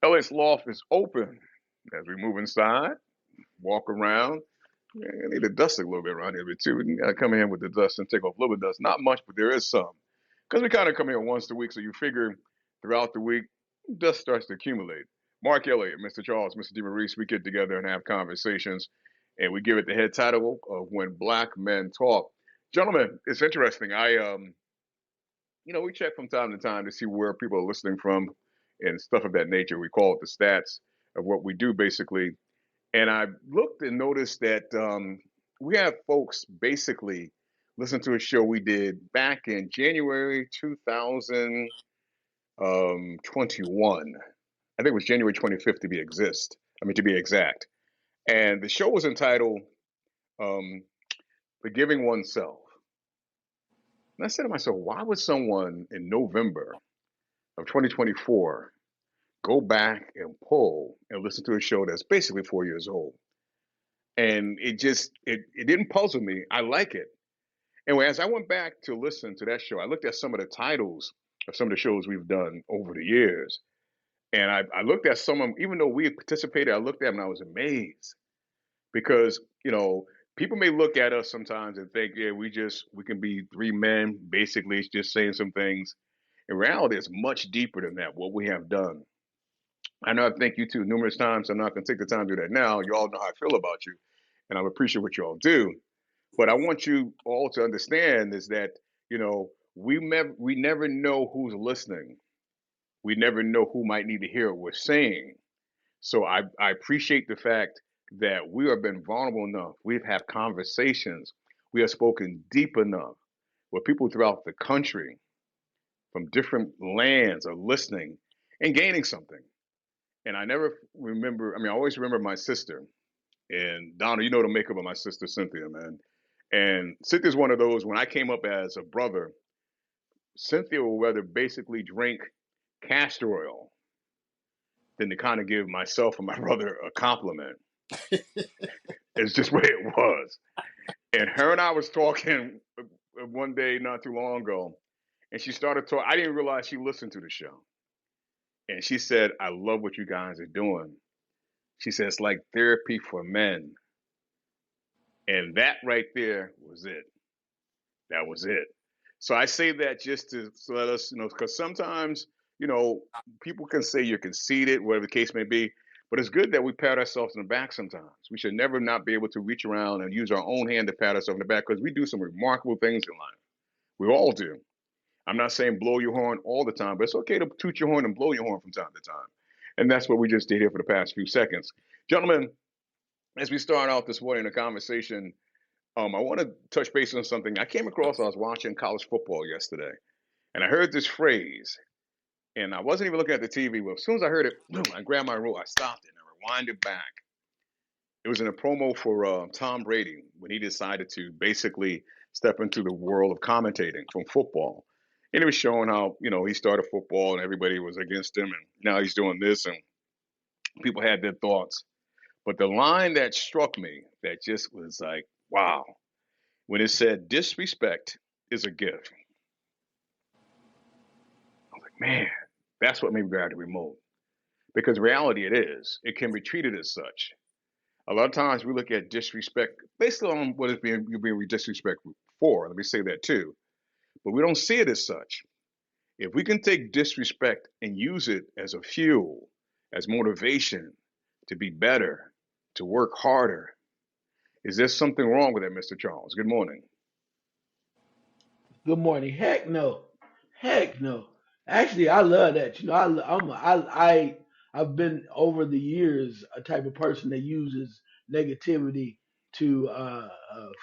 LA's Loft is open as we move inside, walk around. Yeah, I need to dust a little bit around here too. We gotta come in with the dust and take off a little bit of dust. Not much, but there is some. Because we kind of come here once a week, so you figure throughout the week, dust starts to accumulate. Mark Elliott, Mr. Charles, Mr. DeMaurice, we get together and have conversations, and we give it the head title of When Black Men Talk. Gentlemen, it's interesting. We check from time to time to see where people are listening from and stuff of that nature. We call it the stats of what we do, basically. And I looked and noticed that we have folks basically listen to a show we did back in January 2021. I think it was January 25th to be exact. And the show was entitled um, "Forgiving Oneself." And I said to myself, why would someone in November of 2024 go back and pull and listen to a show that's basically 4 years old? And it didn't puzzle me. I like it. Anyway, as I went back to listen to that show, I looked at some of the titles of some of the shows we've done over the years. And I looked at some of them, even though we had participated, I looked at them and I was amazed because, people may look at us sometimes and think, yeah, we can be three men, basically just saying some things. In reality, it's much deeper than that, what we have done. I know I've thanked you two numerous times. I'm not going to take the time to do that now. You all know how I feel about you, and I appreciate what you all do. But I want you all to understand is that we never know who's listening. We never know who might need to hear what we're saying. So I appreciate the fact that we have been vulnerable enough. We've had conversations. We have spoken deep enough where people throughout the country from different lands are listening and gaining something. And I never remember, I always remember my sister. And Donna, you know the makeup of my sister Cynthia, man. And Cynthia's one of those, when I came up as a brother, Cynthia would rather basically drink castor oil than to kind of give myself and my brother a compliment. It's just where it was. And her and I was talking one day not too long ago, and she started talking. I didn't realize she listened to the show. And she said, I love what you guys are doing. She said, it's like therapy for men. And that right there was it. That was it. So I say that just to let us, because sometimes, people can say you're conceited, whatever the case may be, but it's good that we pat ourselves in the back sometimes. We should never not be able to reach around and use our own hand to pat ourselves in the back because we do some remarkable things in life. We all do. I'm not saying blow your horn all the time, but it's okay to toot your horn and blow your horn from time to time. And that's what we just did here for the past few seconds. Gentlemen, as we start out this morning in a conversation, I want to touch base on something I came across. I was watching college football yesterday, and I heard this phrase, and I wasn't even looking at the TV. But as soon as I heard it, boom, I grabbed my remote, I stopped it, and I rewinded back. It was in a promo for Tom Brady when he decided to basically step into the world of commentating from football. And it was showing how, he started football and everybody was against him, and now he's doing this, and people had their thoughts. But the line that struck me that just was like, wow, when it said disrespect is a gift. I was like, man, that's what made me grab the remote. Because reality it is. It can be treated as such. A lot of times we look at disrespect based on what is you're being disrespectful for. Let me say that too. But we don't see it as such. If we can take disrespect and use it as a fuel, as motivation to be better, to work harder, is there something wrong with that, Mr. Charles? Good morning. Good morning. Heck no. Heck no. Actually, I love that. I've been over the years a type of person that uses negativity to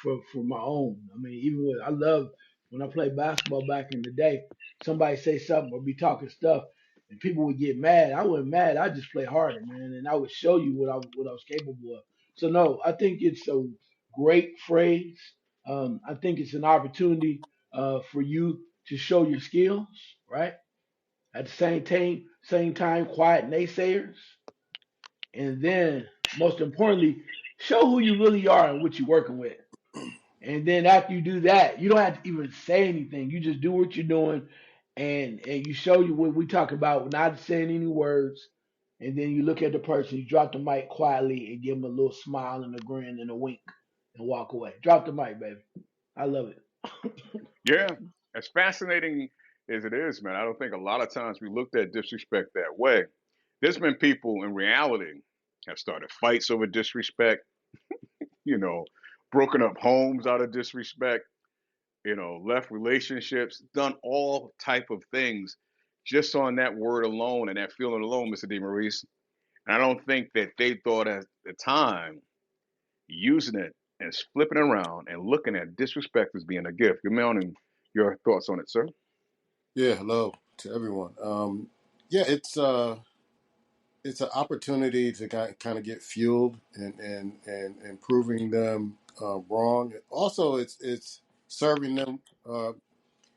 for my own. I mean, even with I love when I played basketball back in the day. Somebody say something or be talking stuff, and people would get mad. I wasn't mad. I just play harder, man, and I would show you what I was capable of. So no, I think it's a great phrase. I think it's an opportunity for you to show your skills, right? At the same time, quiet naysayers, and then most importantly, show who you really are and what you're working with. And then after you do that, you don't have to even say anything. You just do what you're doing, and you show you what we talk about, not saying any words, and then you look at the person, you drop the mic quietly and give them a little smile and a grin and a wink and walk away. Drop the mic, baby. I love it. Yeah, as fascinating as it is, man, I don't think a lot of times we looked at disrespect that way. There's been people in reality have started fights over disrespect, you know, broken up homes out of disrespect, left relationships, done all type of things just on that word alone and that feeling alone, Mr. DeMaurice. And I don't think that they thought at the time using it and flipping it around and looking at disrespect as being a gift. Good morning. Your thoughts on it, sir? Yeah, hello to everyone. Yeah, it's an opportunity to kind of get fueled and proving them wrong. Also, it's serving them,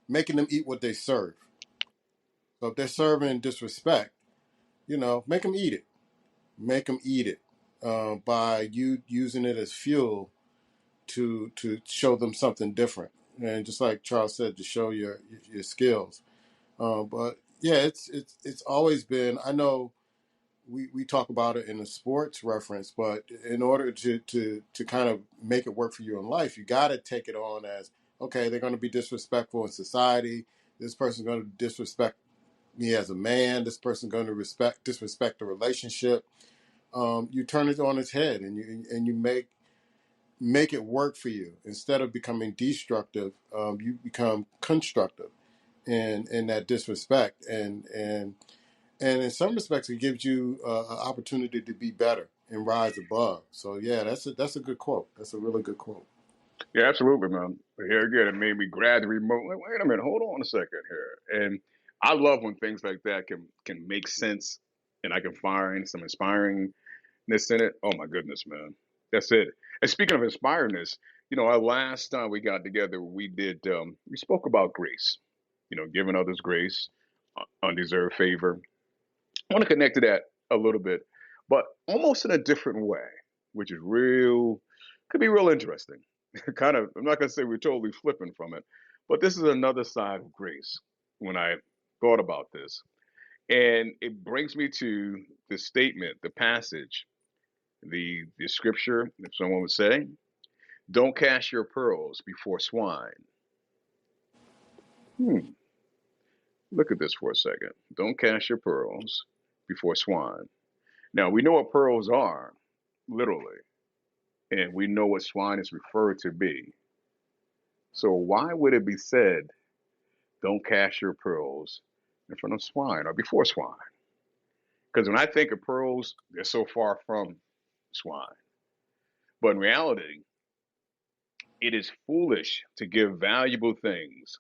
making them eat what they serve. So if they're serving disrespect, make them eat it. Make them eat it by you using it as fuel to show them something different. And just like Charles said, to show your skills. But yeah, it's always been. I know we talk about it in a sports reference, but in order to kind of make it work for you in life, you got to take it on as okay. They're going to be disrespectful in society. This person's going to disrespect me as a man. This person's going to disrespect the relationship. You turn it on its head, and you make it work for you instead of becoming destructive. You become constructive in that disrespect and in some respects it gives you an opportunity to be better and rise above. So yeah, that's a good quote. That's a really good quote. Yeah, absolutely, man. But here again, it made me grab the remote. Like, wait a minute, hold on a second here. And I love when things like that can make sense, and I can find some inspiringness in it. Oh my goodness, man, that's it. And speaking of inspiredness, our last time we got together, we spoke about grace. Giving others grace, undeserved favor. I want to connect to that a little bit, but almost in a different way, which is could be real interesting. Kind of, I'm not going to say we're totally flipping from it, but this is another side of grace when I thought about this. And it brings me to the statement, the passage, the scripture, if someone would say, don't cast your pearls before swine. Hmm, look at this for a second. Don't cast your pearls before swine. Now, we know what pearls are, literally, and we know what swine is referred to be. So, why would it be said, don't cast your pearls in front of swine or before swine? Because when I think of pearls, they're so far from swine. But in reality, it is foolish to give valuable things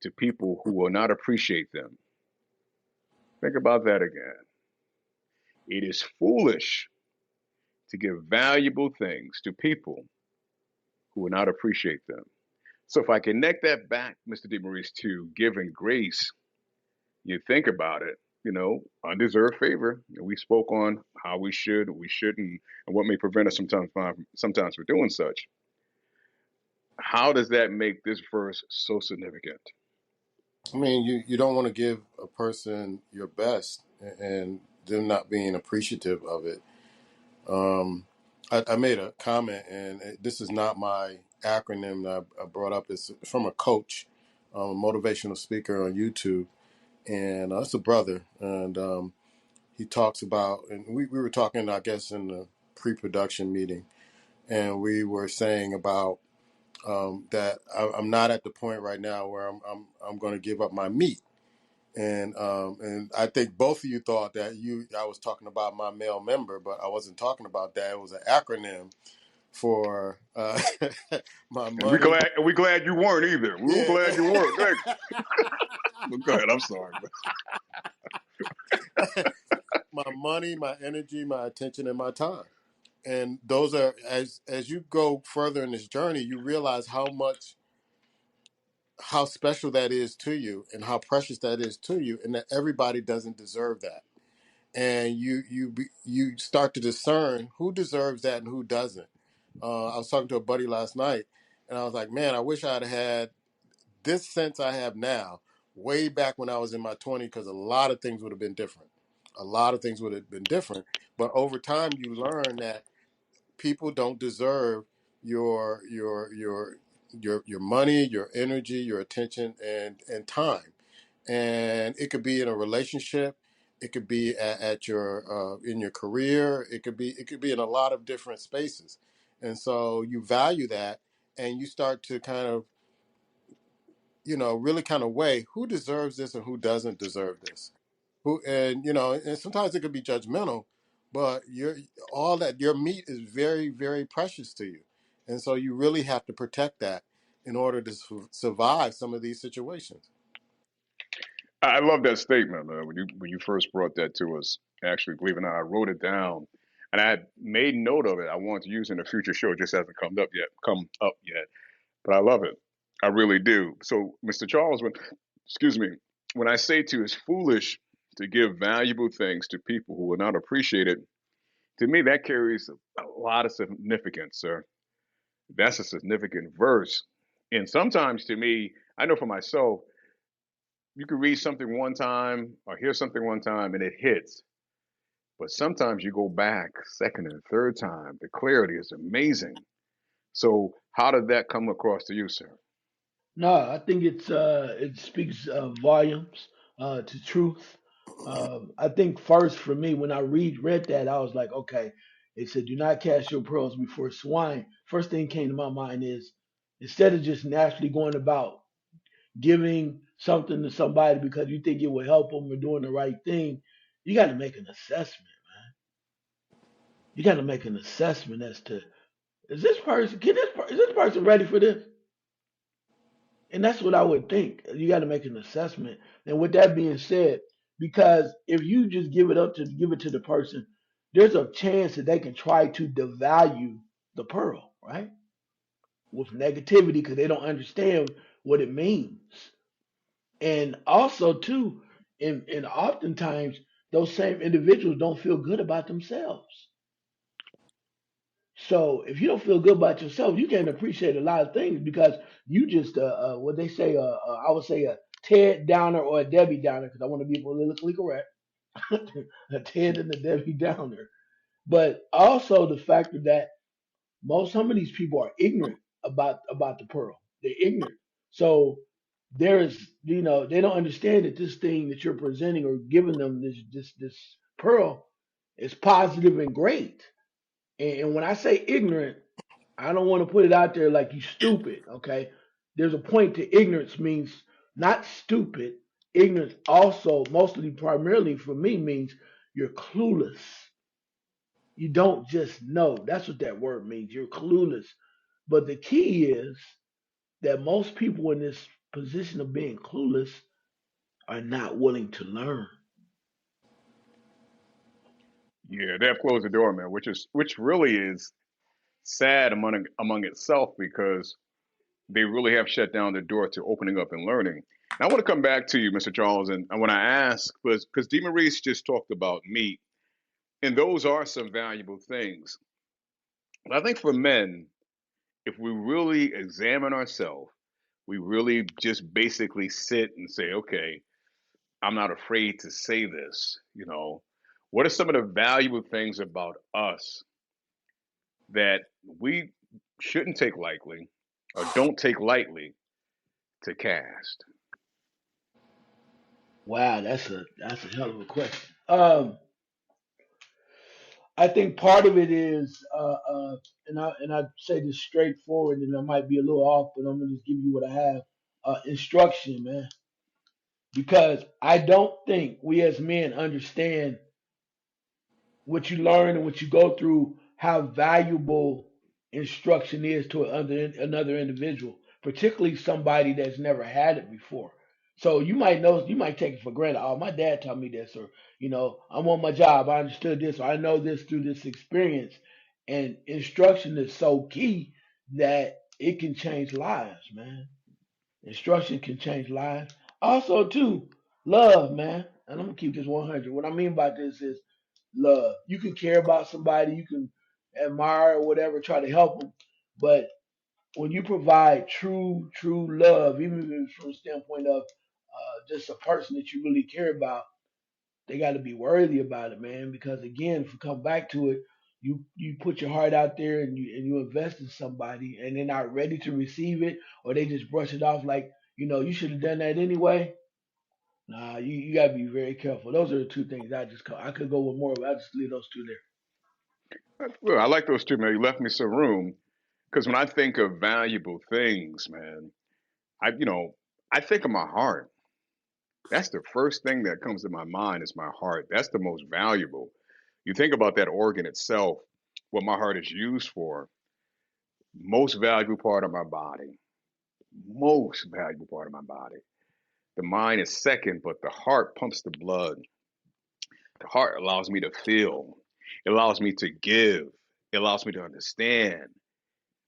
to people who will not appreciate them. Think about that again. It is foolish to give valuable things to people who will not appreciate them. So if I connect that back, Mr. DeMaurice, to giving grace, you think about it, undeserved favor. We spoke on how we shouldn't, and what may prevent us sometimes from doing such. How does that make this verse so significant? I mean, you don't want to give a person your best and them not being appreciative of it. I made a comment, and this is not my acronym that I brought up. It's from a coach, a motivational speaker on YouTube, and it's a brother, and he talks about, and we were talking, I guess, in the pre-production meeting, and we were saying about that I'm not at the point right now where I'm going to give up my meat, and I think both of you thought that I was talking about my male member, but I wasn't talking about that. It was an acronym for my And we money. glad we glad you weren't either. We were Yeah. glad you weren't. Go ahead. I'm sorry. My money, my energy, my attention, and my time. And those are as you go further in this journey, you realize how special that is to you and how precious that is to you, and that everybody doesn't deserve that. And you start to discern who deserves that and who doesn't. I was talking to a buddy last night, and I was like, man, I wish I'd had this sense I have now way back when I was in my 20s, because a lot of things would have been different. a lot of things would have been different. But over time, you learn that people don't deserve your your your your money, your energy, your attention, and time. And it could be in a relationship, it could be at your in your career, it could be in a lot of different spaces. And so you value that, and you start to kind of really kind of weigh who deserves this and who doesn't deserve this. Who and and sometimes it could be judgmental, but all that your meat is very, very precious to you, and so you really have to protect that in order to survive some of these situations. I love that statement, man. When you first brought that to us, actually, believe it or not, I wrote it down, and I had made note of it. I wanted to use it in a future show. It just hasn't come up yet. But I love it. I really do. So, Mr. Charles, excuse me, when I say to you it's foolish to give valuable things to people who will not appreciate it, to me that carries a lot of significance, sir. That's a significant verse. And sometimes to me, I know for myself, you can read something one time or hear something one time and it hits. But sometimes you go back second and third time. The clarity is amazing. So how did that come across to you, sir? No, I think it speaks volumes to truth. I think first for me, when I read that, I was like, okay, it said, "Do not cast your pearls before swine." First thing came to my mind is instead of just naturally going about giving something to somebody because you think it will help them or doing the right thing, you got to make an assessment. You got to make an assessment as to is this person ready for this? And that's what I would think. You got to make an assessment. And with that being said, because if you just give it to the person, there's a chance that they can try to devalue the pearl, right? With negativity because they don't understand what it means. And also too, and oftentimes those same individuals don't feel good about themselves. So if you don't feel good about yourself, you can't appreciate a lot of things because you just what they say I would say a Ted Downer or a Debbie Downer because I want to be politically correct. A Ted and a Debbie Downer. But also the fact that some of these people are ignorant about the pearl. They're ignorant. So there's they don't understand that this thing that you're presenting or giving them this pearl is positive and great. And when I say ignorant, I don't want to put it out there like you stupid, okay? There's a point to ignorance means not stupid. Ignorance also, mostly primarily for me, means you're clueless. You don't just know. That's what that word means. You're clueless. But the key is that most people in this position of being clueless are not willing to learn. Yeah, they have closed the door, man, which really is sad among itself because they really have shut down the door to opening up and learning. Now, I want to come back to you, Mr. Charles, and when I ask, because DeMaurice just talked about meat, and those are some valuable things. But I think for men, if we really examine ourselves, we really just basically sit and say, okay, I'm not afraid to say this. What are some of the valuable things about us that we shouldn't take lightly or don't take lightly to cast? Wow, that's a hell of a question. I think part of it is, and I say this straightforward, and I might be a little off, but I'm gonna just give you what I have. Instruction, man, because I don't think we as men understand what you learn and what you go through, how valuable instruction is to another individual, particularly somebody that's never had it before. So you might take it for granted. Oh, my dad taught me this, or I'm on my job. I understood this, or I know this through this experience. And instruction is so key that it can change lives, man. Instruction can change lives. Also, too, love, man. And I'm gonna keep this 100. What I mean by this is love. You can care about somebody, you can admire or whatever, try to help them, but when you provide true love, even if it's from the standpoint of just a person that you really care about, they got to be worthy about it, man. Because again, if you come back to it, you put your heart out there and you invest in somebody, and they're not ready to receive it, or they just brush it off like you should have done that anyway. Nah, you got to be very careful. Those are the two things I could go with more, but I just leave those two there. Well, I like those two, man. You left me some room because when I think of valuable things, man, I think of my heart. That's the first thing that comes to my mind is my heart. That's the most valuable. You think about that organ itself, what my heart is used for, most valuable part of my body, most valuable part of my body. The mind is second, but the heart pumps the blood. The heart allows me to feel. It allows me to give. It allows me to understand,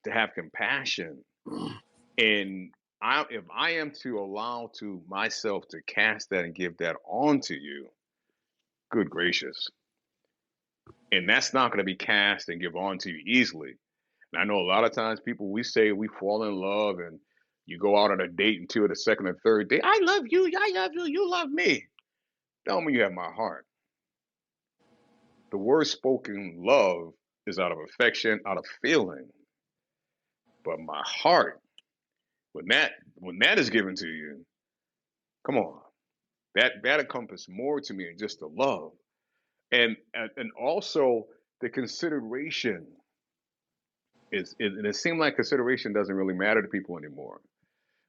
to have compassion. And if I am to allow to myself to cast that and give that on to you, good gracious. And that's not going to be cast and give on to you easily. And I know a lot of times people, we say we fall in love and you go out on a date until the second or third date. I love you. I love you. You love me. Tell me you have my heart. The word spoken love is out of affection, out of feeling. But my heart, when that is given to you, come on, that encompasses more to me than just the love, and also the consideration and it seems like consideration doesn't really matter to people anymore.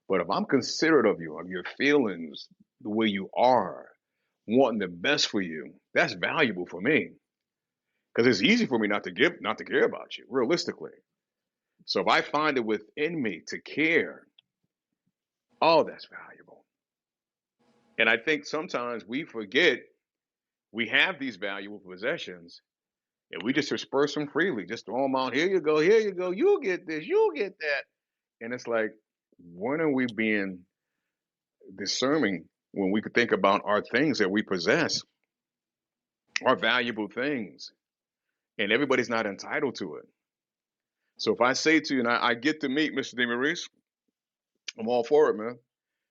But if I'm considerate of your feelings, the way you are, wanting the best for you, that's valuable for me because it's easy for me not to care about you, realistically. So if I find it within me to care, oh, that's valuable. And I think sometimes we forget we have these valuable possessions and we just disperse them freely, just throw them out. Here you go, you'll get this, you'll get that. And it's like, when are we being discerning when we could think about our things that we possess, our valuable things, and everybody's not entitled to it? So if I say to you, and I get to meet Mr. DeMaurice, I'm all for it, man.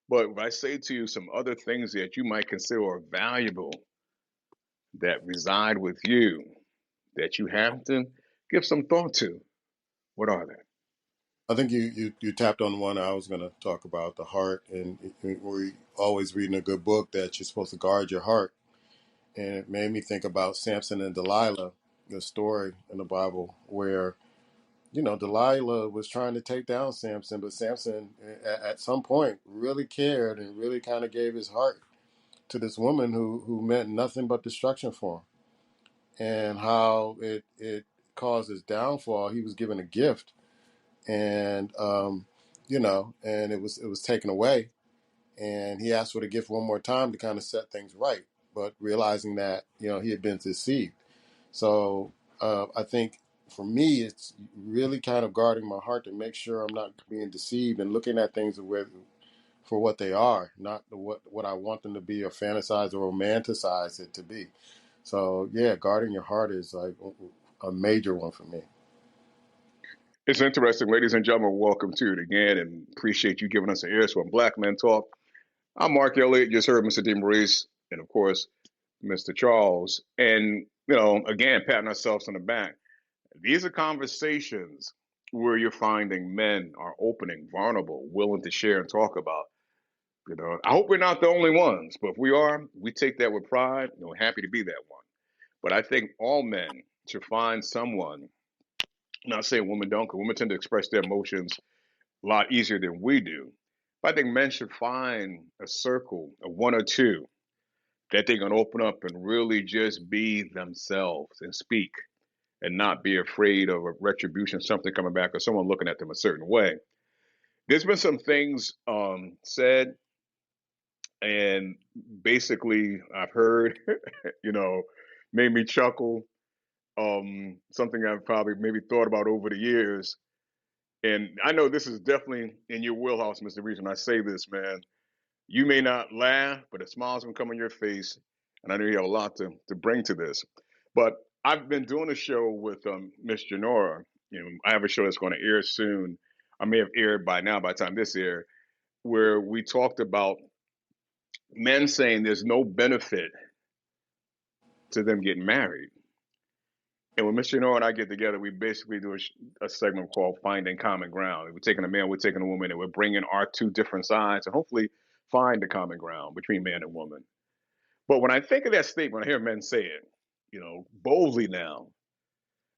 But if I say to you some other things that you might consider are valuable that reside with you, that you have to give some thought to, what are they? I think you tapped on one I was going to talk about, the heart, and we always reading a good book that you're supposed to guard your heart, and it made me think about Samson and Delilah, the story in the Bible where Delilah was trying to take down Samson, but Samson at some point really cared and really kind of gave his heart to this woman who meant nothing but destruction for him, and how it caused his downfall. He was given a gift, and and it was taken away, and he asked for the gift one more time to kind of set things right, but realizing that he had been deceived. So I think for me, it's really kind of guarding my heart to make sure I'm not being deceived and looking at things for what they are, not what I want them to be or fantasize or romanticize it to be. So yeah, guarding your heart is like a major one for me. It's interesting, ladies and gentlemen. Welcome to it again, and appreciate you giving us an ear to when Black Men Talk. I'm Mark Elliott. You just heard Mr. DeMaurice, and of course, Mr. Charles. And again, patting ourselves on the back. These are conversations where you're finding men are opening, vulnerable, willing to share and talk about. I hope we're not the only ones, but if we are, we take that with pride. We're happy to be that one. But I think all men should find someone. I'm not saying women don't, because women tend to express their emotions a lot easier than we do. But I think men should find a circle of one or two that they can open up and really just be themselves and speak and not be afraid of a retribution, something coming back, or someone looking at them a certain way. There's been some things said, and basically I've heard, you know, made me chuckle. Something I've probably maybe thought about over the years. And I know this is definitely in your wheelhouse, Mr. Reason. I say this, man. You may not laugh, but a smile's gonna come on your face, and I know you have a lot to bring to this. But I've been doing a show with Miss Janora. I have a show that's going to air soon. I may have aired by now by the time this air, where we talked about men saying there's no benefit to them getting married. And when Mr. Noah and I get together, we basically do a segment called Finding Common Ground. We're taking a man, we're taking a woman, and we're bringing our two different sides and hopefully find the common ground between man and woman. But when I think of that statement, I hear men say it, boldly now.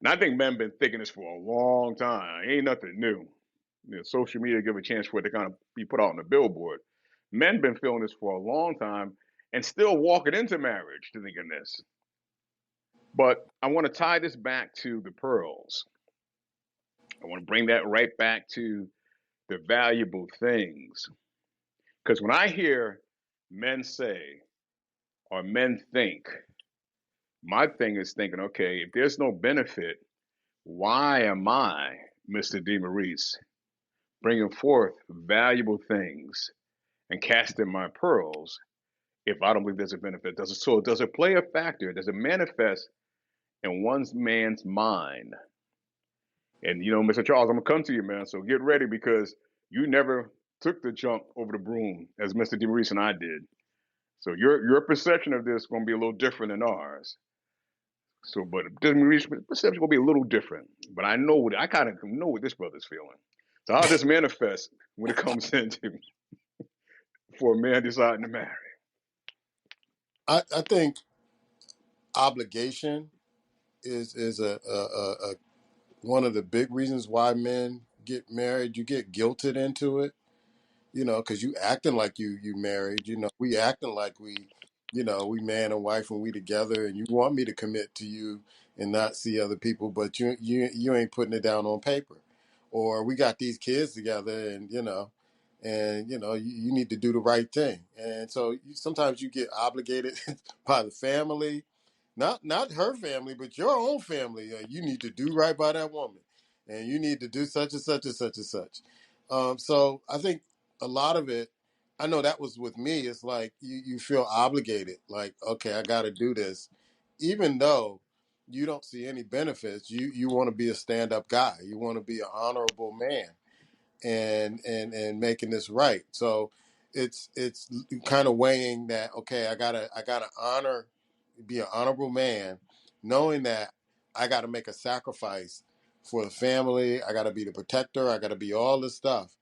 And I think men been thinking this for a long time. It ain't nothing new. Social media give a chance for it to kind of be put out on the billboard. Men been feeling this for a long time and still walking into marriage to thinking this. But I want to tie this back to the pearls. I want to bring that right back to the valuable things. Because when I hear men say or men think, my thing is thinking, okay, if there's no benefit, why am I, Mr. DeMaurice, bringing forth valuable things and casting my pearls if I don't believe there's a benefit? Does it play a factor? Does it manifest in one's man's mind? And Mr. Charles, I'm gonna come to you, man. So get ready because you never took the jump over the broom as Mr. DeMaurice and I did. So your perception of this is gonna be a little different than ours. So, but DeMaurice perception gonna be a little different. But I kind of know what this brother's feeling. So how does this manifest when it comes into for a man deciding to marry? I think obligation is a one of the big reasons why men get married. You get guilted into it, because you acting like you married. We acting like we man and wife when we together, and you want me to commit to you and not see other people, but you ain't putting it down on paper. Or we got these kids together, and you need to do the right thing. And so sometimes you get obligated by the family, not her family, but your own family. You need to do right by that woman, and you need to do such and such and such and such. So I think a lot of it, I know that was with me. It's like you feel obligated, like, okay, I got to do this, even though you don't see any benefits. You want to be a stand up guy. You want to be an honorable man, and making this right. So it's kind of weighing that. Okay, I gotta be an honorable man, knowing that I got to make a sacrifice for the family. I got to be the protector. I got to be all this stuff,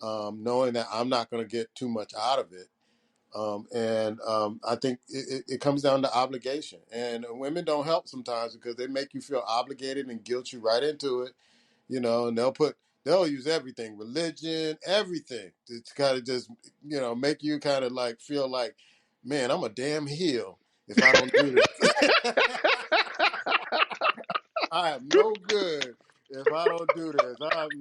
knowing that I'm not going to get too much out of it. And I think it comes down to obligation. And women don't help sometimes because they make you feel obligated and guilt you right into it, and they'll use everything, religion, everything to kind of just, make you kind of like feel like, man, I'm a damn heel if I don't do this. I am no good if I don't do this.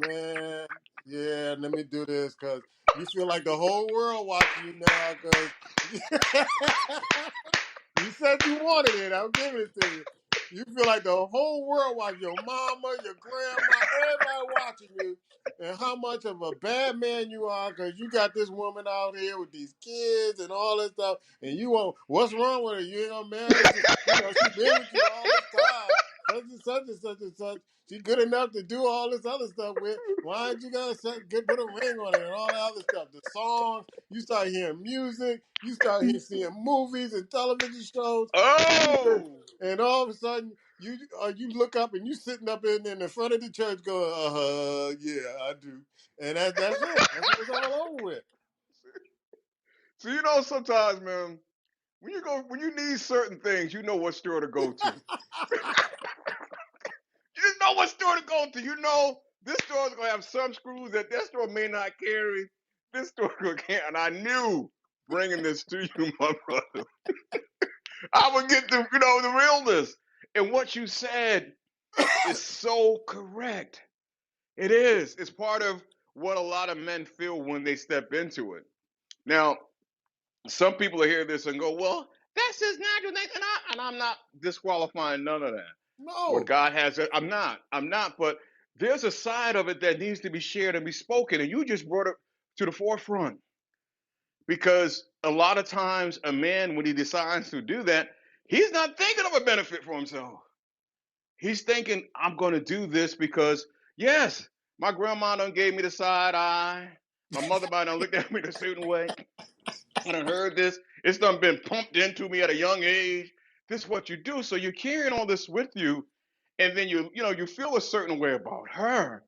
Man, yeah, let me do this because you feel like the whole world watching you now because you said you wanted it. I'm giving it to you. You feel like the whole world watching your mama, your grandma, everybody watching you, and how much of a bad man you are because you got this woman out here with these kids and all this stuff, and you want, what's wrong with her? You ain't gonna marry her. She's been with you all this time. Such and such and such and such. She's good enough to do all this other stuff with. Why ain't you gonna put a ring on it and all that other stuff? The songs, you start hearing music, you start seeing movies and television shows. Oh! And all of a sudden, you look up and you sitting up in the front of the church going, yeah, I do. And that's it. That's what it's all over with. So sometimes, man, when you need certain things, you know what store to go to. You just know what store to go to. You know this store is gonna have some screws that store may not carry. This store can't. And I knew bringing this to you, my brother, I would get the realness. And what you said is so correct. It is. It's part of what a lot of men feel when they step into it. Now, some people will hear this and go, "Well, that's his natural nature," and I'm not disqualifying none of that. What No. God has, I'm not. But there's a side of it that needs to be shared and be spoken, and you just brought it to the forefront. Because a lot of times, a man, when he decides to do that, he's not thinking of a benefit for himself. He's thinking, I'm going to do this because, yes, my grandma done gave me the side eye. My mother might done looked at me a certain way. I done heard this. It's done been pumped into me at a young age This is what you do. So you're carrying all this with you, and then you feel a certain way about her,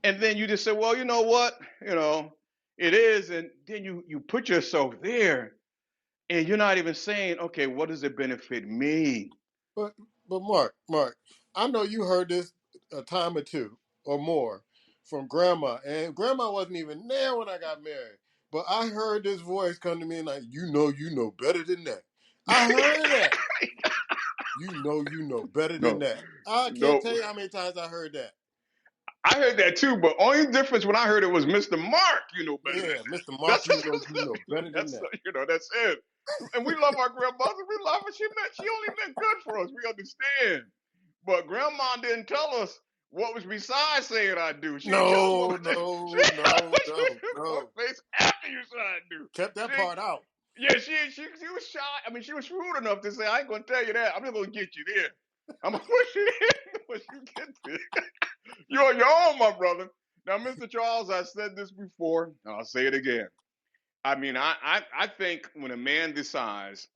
and then you just say, well, you know what, it is, and then you put yourself there, and you're not even saying, okay, what does it benefit me? But Mark, I know you heard this a time or two or more from Grandma, and Grandma wasn't even there when I got married. But I heard this voice come to me and like, you know better than that. I heard that. You know better than No, that. I can't no. tell you how many times I heard that. I heard that too, but only difference when I heard it was Mr. Mark. You know better than Yeah, that. Mr. Mark, That's you know better than that's that. that's it. And we love our grandmother. We love her. She only meant good for us. We understand. But grandma didn't tell us what was besides saying I do. She didn't tell us No, what no, no, no, what no. face after you said I do. Kept that She part out. yeah, she was shy. I mean, she was shrewd enough to say, I ain't gonna tell you that. I'm just gonna get you there. I'm gonna push you in once you get there. You're on your own, my brother. Now, Mr. Charles, I said this before, and I'll say it again. I mean, I think when a man decides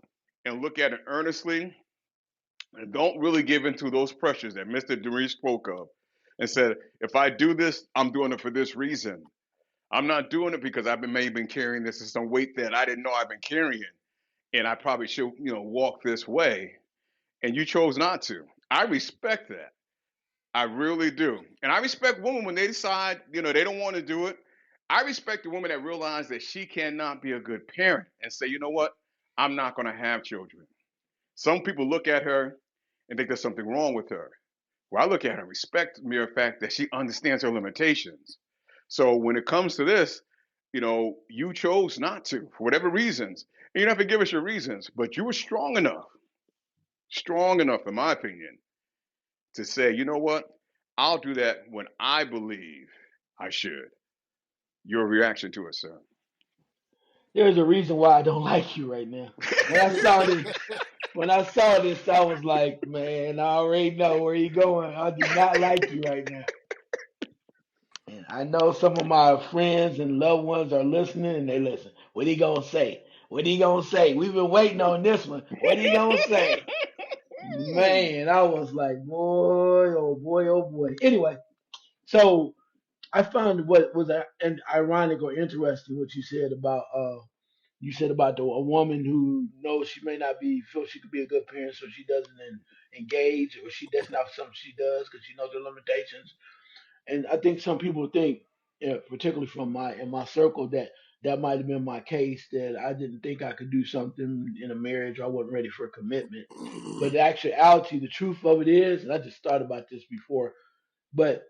and look at it earnestly and don't really give into those pressures that Mr. Derees spoke of and said, if I do this, I'm doing it for this reason. I'm not doing it because I've been maybe been carrying this as some weight that I didn't know I've been carrying, and I probably should, walk this way. And you chose not to. I respect that. I really do. And I respect women when they decide, they don't want to do it. I respect the woman that realizes that she cannot be a good parent and say, you know what? I'm not going to have children. Some people look at her and think there's something wrong with her. Well, I look at her and respect the mere fact that she understands her limitations. So when it comes to this, you chose not to for whatever reasons. And you don't have to give us your reasons, but you were strong enough, in my opinion, to say, you know what? I'll do that when I believe I should. Your reaction to it, sir. There's a reason why I don't like you right now. When I saw this, I was like, man, I already know where you're going. I do not like you right now. And I know some of my friends and loved ones are listening, and they listen. What he gonna say? What he gonna say? We've been waiting on this one. What he gonna say? Man, I was like, boy, oh boy, oh boy. Anyway, so I found what was an ironic or interesting what you said about a woman who knows she may not be feel she could be a good parent, so she doesn't engage, or that's not something she does because she knows her limitations. And I think some people think, particularly from my circle, that that might have been my case, that I didn't think I could do something in a marriage, or I wasn't ready for a commitment. But the actuality, the truth of it is, and I just thought about this before, but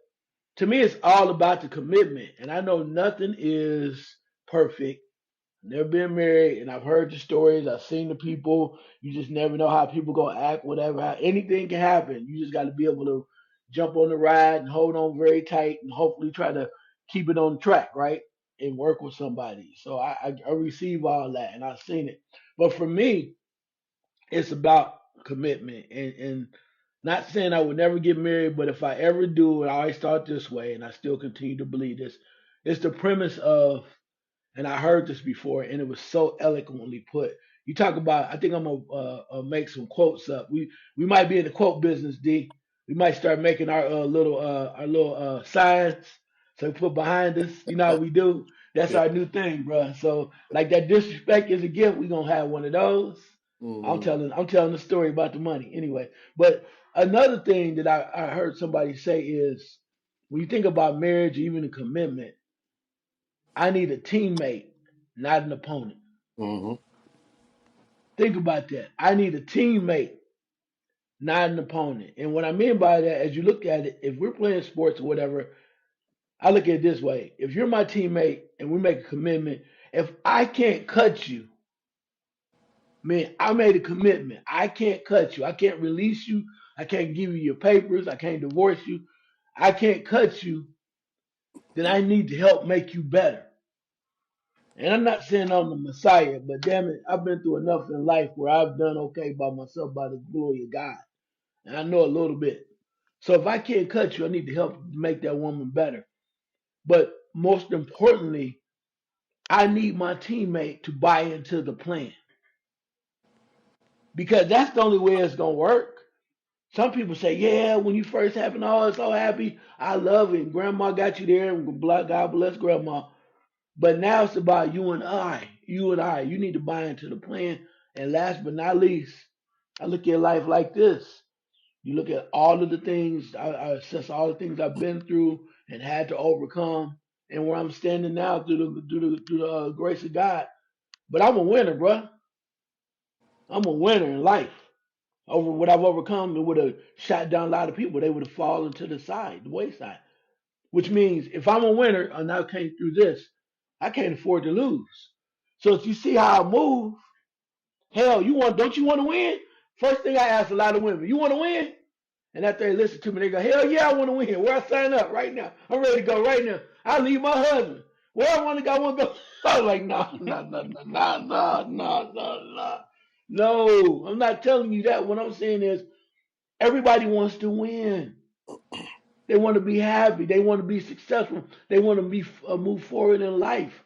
to me, it's all about the commitment. And I know nothing is perfect. Never been married, and I've heard the stories. I've seen the people. You just never know how people gonna act. Whatever, anything can happen. You just got to be able to jump on the ride and hold on very tight, and hopefully try to keep it on track, right? And work with somebody. So I receive all that, and I've seen it. But for me, it's about commitment, and not saying I would never get married, but if I ever do, and I always start this way, and I still continue to believe this, it's the premise of, and I heard this before, and it was so eloquently put. You talk about, I think I'm gonna make some quotes up. We might be in the quote business, D. We might start making our little signs so we put behind us. You know how we do. That's Yeah. our new thing, bro. So like that disrespect is a gift. We gonna have one of those. Hmm. I'm telling the story about the money anyway. But another thing that I heard somebody say is when you think about marriage, even a commitment, I need a teammate, not an opponent. Hmm. Think about that. I need a teammate, not an opponent. And what I mean by that, as you look at it, if we're playing sports or whatever, I look at it this way. If you're my teammate and we make a commitment, if I can't cut you, man, I made a commitment. I can't cut you. I can't release you. I can't give you your papers. I can't divorce you. I can't cut you. Then I need to help make you better. And I'm not saying I'm the Messiah, but damn it, I've been through enough in life where I've done okay by myself by the glory of God. And I know a little bit. So if I can't cut you, I need to help make that woman better. But most importantly, I need my teammate to buy into the plan. because that's the only way it's gonna work. Some people say, yeah, when you first having all, so happy, I love it. Grandma got you there, and God bless grandma. But now it's about you and I. You and I. You need to buy into the plan. And last but not least, I look at life like this. You look at all of the things I assess all the things I've been through and had to overcome, and where I'm standing now through the grace of God. But I'm a winner, bro. I'm a winner in life. Over what I've overcome, it would have shot down a lot of people. They would have fallen to the side, the wayside. Which means if I'm a winner and I came through this, I can't afford to lose. So if you see how I move, hell, don't you want to win? First thing I ask a lot of women, you want to win? And after they listen to me, they go, hell yeah, I want to win. Where I sign up right now? I'm ready to go right now. I leave my husband. Where I want to go, I want to go. I was like, no. No, I'm not telling you that. What I'm saying is everybody wants to win. They want to be happy. They want to be successful. They want to be move forward in life.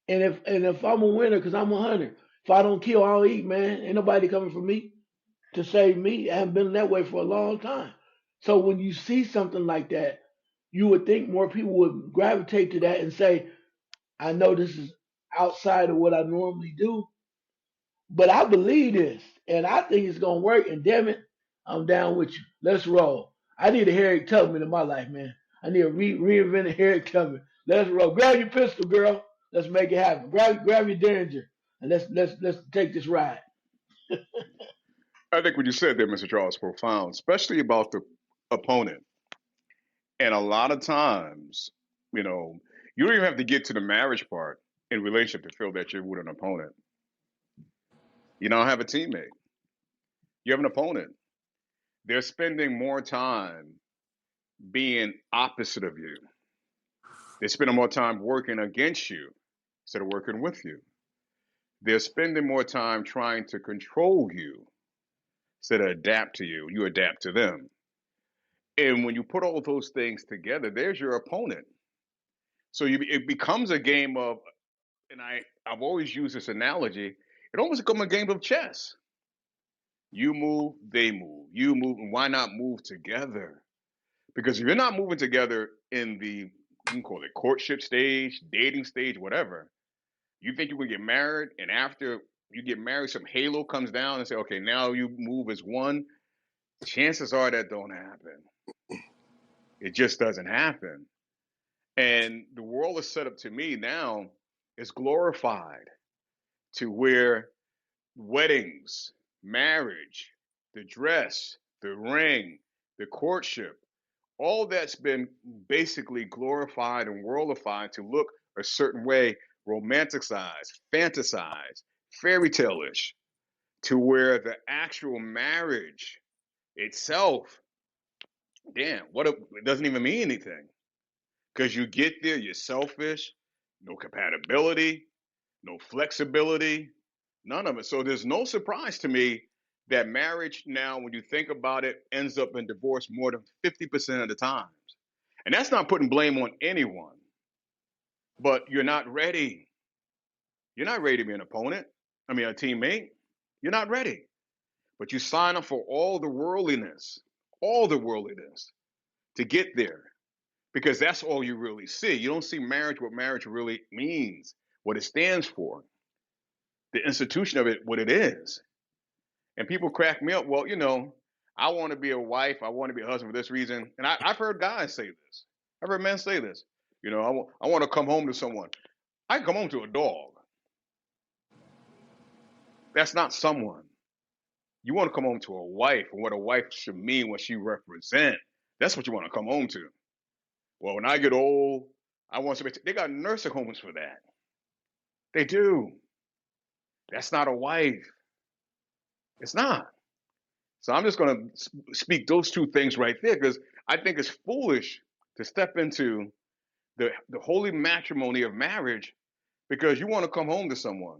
And if I'm a winner, because I'm a hunter, if I don't kill, I don't eat, man. Ain't nobody coming for me to save me. I haven't been that way for a long time. So when you see something like that, you would think more people would gravitate to that and say, I know this is outside of what I normally do, but I believe this, and I think it's gonna work. And damn it, I'm down with you. Let's roll. I need a Harriet Tubman in my life, man. I need a reinvented Harriet Tubman. Let's roll. Grab your pistol, girl. Let's make it happen. Grab your Derringer, and let's take this ride. I think what you said there, Mr. Charles, is profound, especially about the opponent. And a lot of times, you know, you don't even have to get to the marriage part in relationship to feel that you're with an opponent. You don't have a teammate. You have an opponent. They're spending more time being opposite of you. They're spending more time working against you instead of working with you. They're spending more time trying to control you instead of adapt to you. You adapt to them. And when you put all those things together, there's your opponent. So it becomes a game of, and I've always used this analogy, it almost becomes a game of chess. You move, they move. You move, and why not move together? Because if you're not moving together in the, you can call it courtship stage, dating stage, whatever, you think you can get married, and after you get married, some halo comes down and say, okay, now you move as one. Chances are that don't happen. It just doesn't happen. And the world is set up to me now is glorified to where weddings, marriage, the dress, the ring, the courtship, all that's been basically glorified and worldified to look a certain way, romanticized, fantasized, fairy tale-ish, to where the actual marriage itself, damn, it doesn't even mean anything. Because you get there, you're selfish, no compatibility, no flexibility, none of it. So there's no surprise to me that marriage now, when you think about it, ends up in divorce more than 50% of the times. And that's not putting blame on anyone, but you're not ready. You're not ready to be an opponent. I mean, a teammate. You're not ready. But you sign up for all the worldliness to get there because that's all you really see. You don't see marriage, what marriage really means, what it stands for, the institution of it, what it is. And people crack me up. Well, I want to be a wife. I want to be a husband for this reason. And I've heard guys say this. I've heard men say this. I want to come home to someone. I can come home to a dog. That's not someone. You want to come home to a wife and what a wife should mean, what she represent. That's what you want to come home to. Well, when I get old, I want somebody. They got nursing homes for that. They do. That's not a wife. It's not. So I'm just going to speak those two things right there because I think it's foolish to step into the holy matrimony of marriage because you want to come home to someone.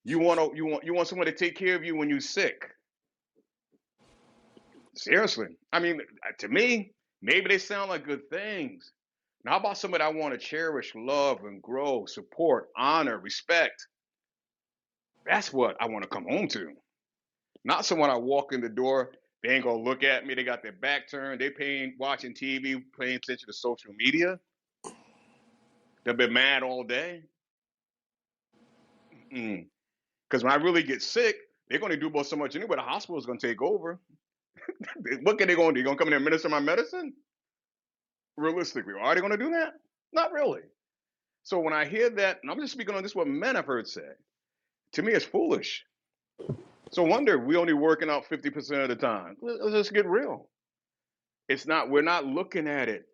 You want someone to take care of you when you're sick. Seriously. I mean, to me, maybe they sound like good things. Now, how about somebody I want to cherish, love, and grow, support, honor, respect? That's what I want to come home to. Not someone I walk in the door, they ain't gonna look at me. They got their back turned. They watching TV, paying attention to social media. They've been mad all day. Because when I really get sick, they're going to do about so much anyway. The hospital is going to take over. What can they going to do? Going to come in and administer my medicine? Realistically, are they going to do that? Not really. So when I hear that, and I'm just speaking on this, what men have heard say, to me, it's foolish. So wonder we only working out 50% of the time. Let's just get real. It's not. We're not looking at it.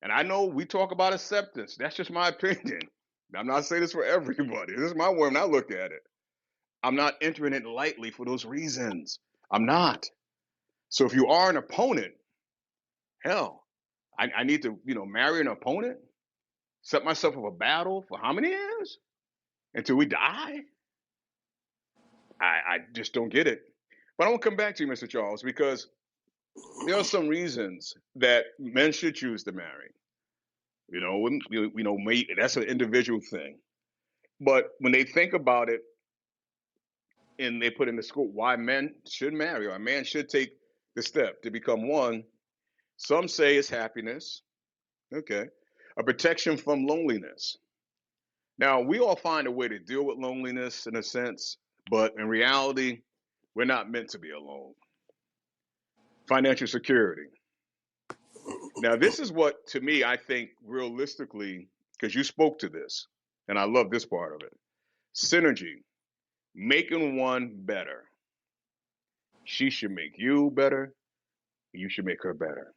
And I know we talk about acceptance. That's just my opinion. I'm not saying this for everybody. This is my word when I look at it. I'm not entering it lightly for those reasons. I'm not. So if you are an opponent, hell, I need to, marry an opponent, set myself up a battle for how many years? Until we die? I just don't get it. But I want to come back to you, Mr. Charles, because there are some reasons that men should choose to marry. That's an individual thing. But when they think about it and they put in the scope why men should marry or a man should take the step to become one, some say it's happiness, okay, a protection from loneliness. Now, we all find a way to deal with loneliness in a sense, but in reality, we're not meant to be alone. Financial security. Now, this is what, to me, I think realistically, because you spoke to this, and I love this part of it synergy, making one better. She should make you better, you should make her better.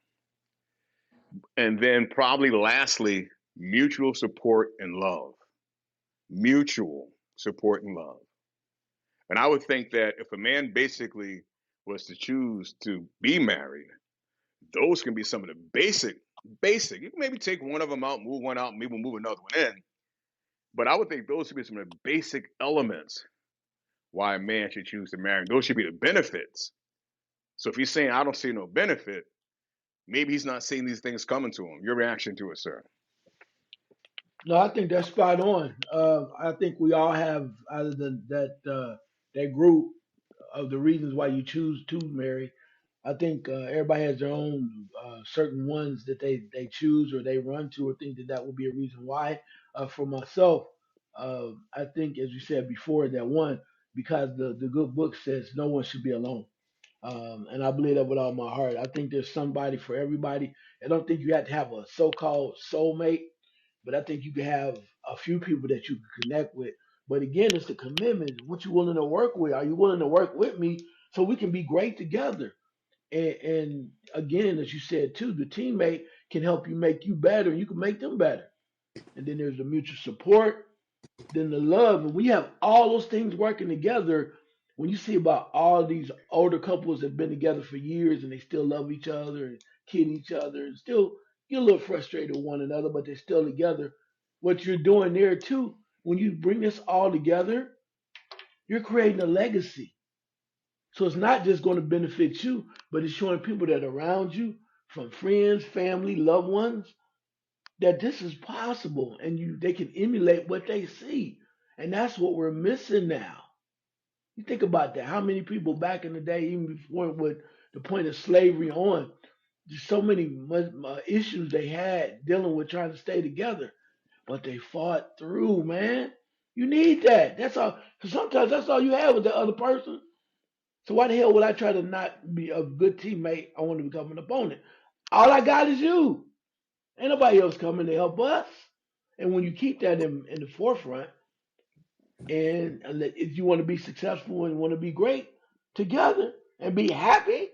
And then, probably lastly, mutual support and love. Mutual support and love. And I would think that if a man basically was to choose to be married, those can be some of the basic. You can maybe take one of them out, maybe move another one in. But I would think those should be some of the basic elements why a man should choose to marry. Those should be the benefits. So if he's saying I don't see no benefit, maybe he's not seeing these things coming to him. Your reaction to it, sir? No, I think that's spot on. I think we all have out of that group of the reasons why you choose to marry. I think everybody has their own certain ones that they choose or they run to or think that that would be a reason why. For myself, I think as you said before, that one because the good book says no one should be alone. And I believe that with all my heart. I think there's somebody for everybody. I don't think you have to have a so-called soulmate, but I think you can have a few people that you can connect with. But again, it's the commitment. What you willing to work with? Are you willing to work with me so we can be great together? And again, as you said too, the teammate can help you make you better, and you can make them better. And then there's the mutual support, then the love. And we have all those things working together. When you see about all these older couples that have been together for years and they still love each other and kid each other and still get a little frustrated with one another, but they're still together. What you're doing there too, when you bring this all together, you're creating a legacy. So it's not just going to benefit you, but it's showing people that are around you, from friends, family, loved ones, that this is possible and they can emulate what they see. And that's what we're missing now. You think about that. How many people back in the day, even before with the point of slavery on, there's so many issues they had dealing with trying to stay together, but they fought through, man. You need that. That's all. Cause sometimes that's all you have with the other person. So why the hell would I try to not be a good teammate? I want to become an opponent. All I got is you. Ain't nobody else coming to help us. And when you keep that in the forefront, and if you want to be successful and want to be great together and be happy,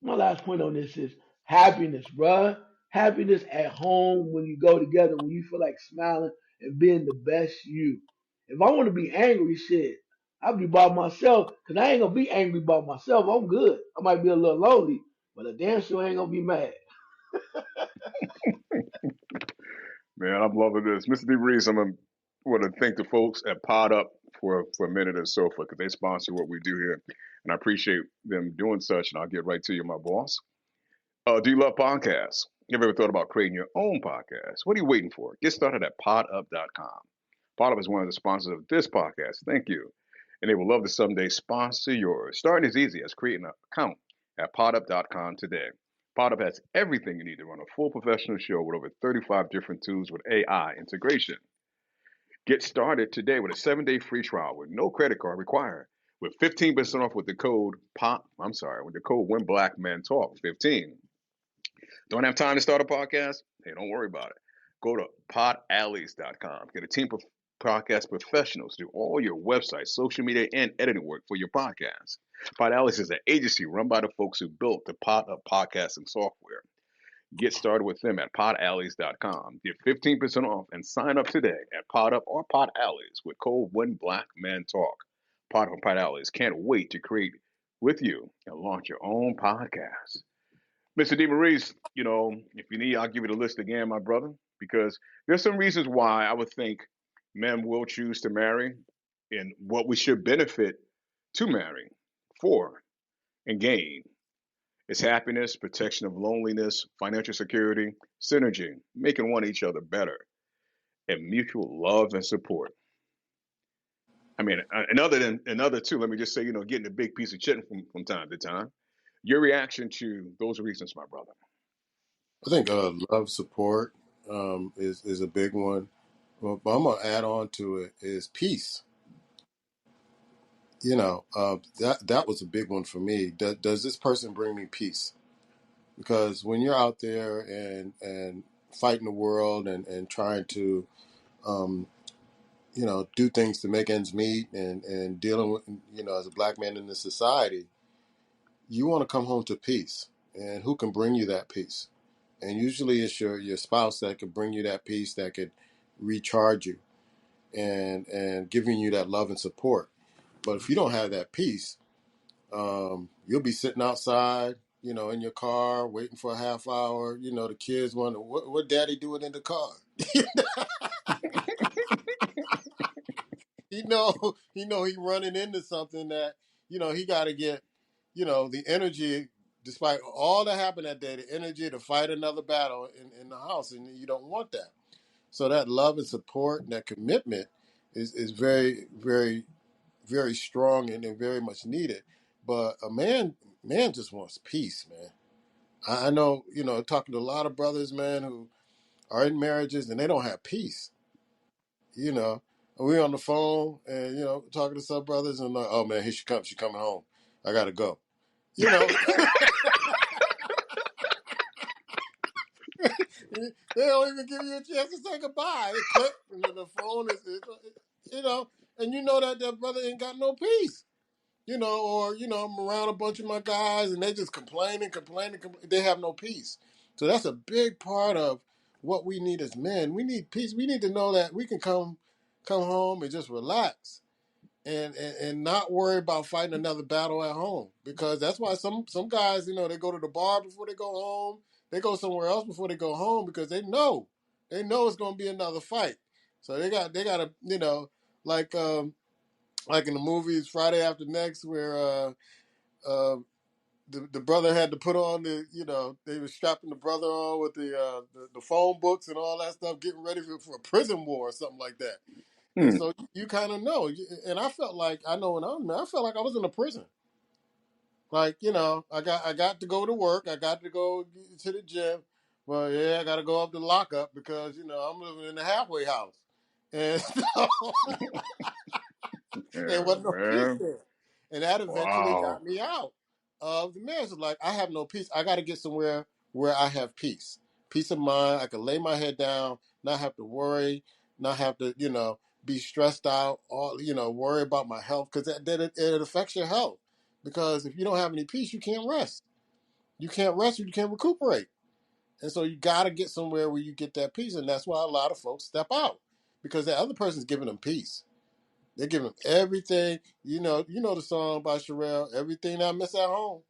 my last point on this is happiness, bruh. Happiness at home when you go together, when you feel like smiling and being the best you. If I want to be angry, shit, I'll be by myself because I ain't gonna be angry by myself. I'm good. I might be a little lonely, but a damn sure ain't gonna be mad. Man, I'm loving this. Mr. DeVries, I'm going to thank the folks at Pod Up for a minute or so because they sponsor what we do here. And I appreciate them doing such. And I'll get right to you, my boss. Do you love podcasts? You ever thought about creating your own podcast? What are you waiting for? Get started at podup.com. Podup is one of the sponsors of this podcast. Thank you. and they would love to someday sponsor yours. Starting is easy as creating an account at podup.com today. Podup has everything you need to run a full professional show with over 35 different tools with AI integration. Get started today with a 7-day free trial with no credit card required. With 15% off with the code with the code When Black Men Talk 15. Don't have time to start a podcast? Hey, don't worry about it. Go to podallies.com. Get a team of podcast professionals to do all your website, social media, and editing work for your podcast. Pod Allies is an agency run by the folks who built the Pod Up podcasting software. Get started with them at podallies.com. Get 15% off and sign up today at PodUp or Pod Allies with code When Black Men Talk. Pod Up and Pod Allies can't wait to create with you and launch your own podcast. Mr. DeMaurice, if you need, I'll give you the list again, my brother, because there's some reasons why I would think men will choose to marry and what we should benefit to marry for and gain. It's happiness, protection of loneliness, financial security, synergy, making one each other better, and mutual love and support. I mean, another two, let me just say, getting a big piece of chicken from time to time. Your reaction to those reasons, my brother. I think love support is a big one. Well, but I'm gonna add on to it is peace. That was a big one for me. Does this person bring me peace? Because when you're out there and fighting the world and trying to um, do things to make ends meet and dealing with as a black man in this society, you want to come home to peace. And who can bring you that peace? And usually it's your spouse that could bring you that peace, that could recharge you and giving you that love and support. But if you don't have that peace, you'll be sitting outside, in your car, waiting for a half hour. The kids wonder what daddy doing in the car. He running into something that, he got to get, the energy, despite all that happened that day, the energy to fight another battle in the house. And you don't want that. So that love and support and that commitment is very, very, very strong and very much needed. But a man just wants peace, man. I know, talking to a lot of brothers, man, who are in marriages and they don't have peace. We're on the phone and, talking to some brothers and like, oh man, here she comes. She's coming home. I got to go. They don't even give you a chance to say goodbye. It click, and then the phone is, and that brother ain't got no peace. I'm around a bunch of my guys and they just complaining. They have no peace. So that's a big part of what we need as men. We need peace. We need to know that we can come home and just relax and not worry about fighting another battle at home. Because that's why some guys, they go to the bar before they go home. They go somewhere else before they go home because they know it's going to be another fight. So they got to, like in the movies Friday After Next, where the brother had to put on they were strapping the brother on with the phone books and all that stuff, getting ready for a prison war or something like that. And so you kind of know. And I felt like I know when I felt like I was in a prison. Like I got to go to work, I got to go to the gym. Well, yeah, I got to go up to lockup because I'm living in a halfway house, and so, there wasn't no peace Man. there. And that eventually Wow. got me out of the marriage. Like, I have no peace. I got to get somewhere where I have peace. Peace of mind. I can lay my head down, not have to worry, not have to, be stressed out, or, worry about my health, because it affects your health. Because if you don't have any peace, you can't rest. You can't rest, you can't recuperate. And so you got to get somewhere where you get that peace. And that's why a lot of folks step out, because that other person's giving them peace. They give him everything. The song by Sherelle, Everything I Miss at Home.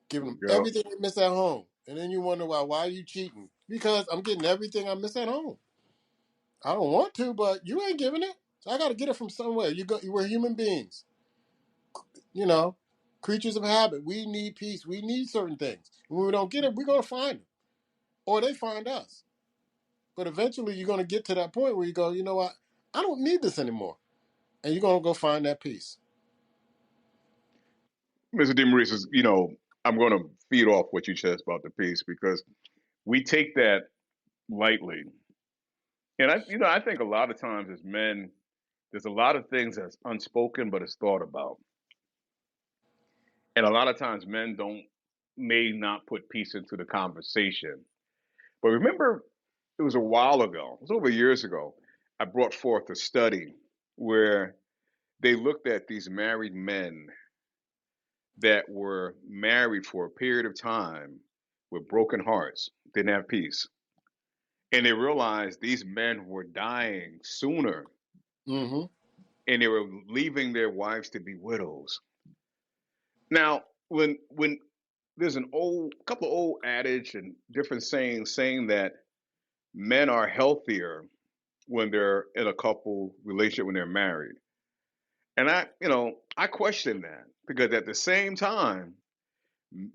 Giving them Yep. everything they miss at home. And then you wonder why are you cheating? Because I'm getting everything I miss at home. I don't want to, but you ain't giving it. So I got to get it from somewhere. We're human beings. Creatures of habit. We need peace. We need certain things. And when we don't get it, we're going to find them. Or they find us. But eventually you're going to get to that point where you go, you know what? I don't need this anymore. and you're gonna go find that peace. Mr. DeMaurice is, I'm going to feed off what you said about the peace because we take that lightly. And I think a lot of times as men, there's a lot of things that's unspoken, but it's thought about. And a lot of times men may not put peace into the conversation. But remember, it was a while ago, it was over years ago, I brought forth a study where they looked at these married men that were married for a period of time with broken hearts, didn't have peace. And they realized these men were dying sooner Mm-hmm. and they were leaving their wives to be widows. Now, when there's an old couple of old adage and different sayings saying that men are healthier when they're in a couple relationship when they're married. And I question that because at the same time,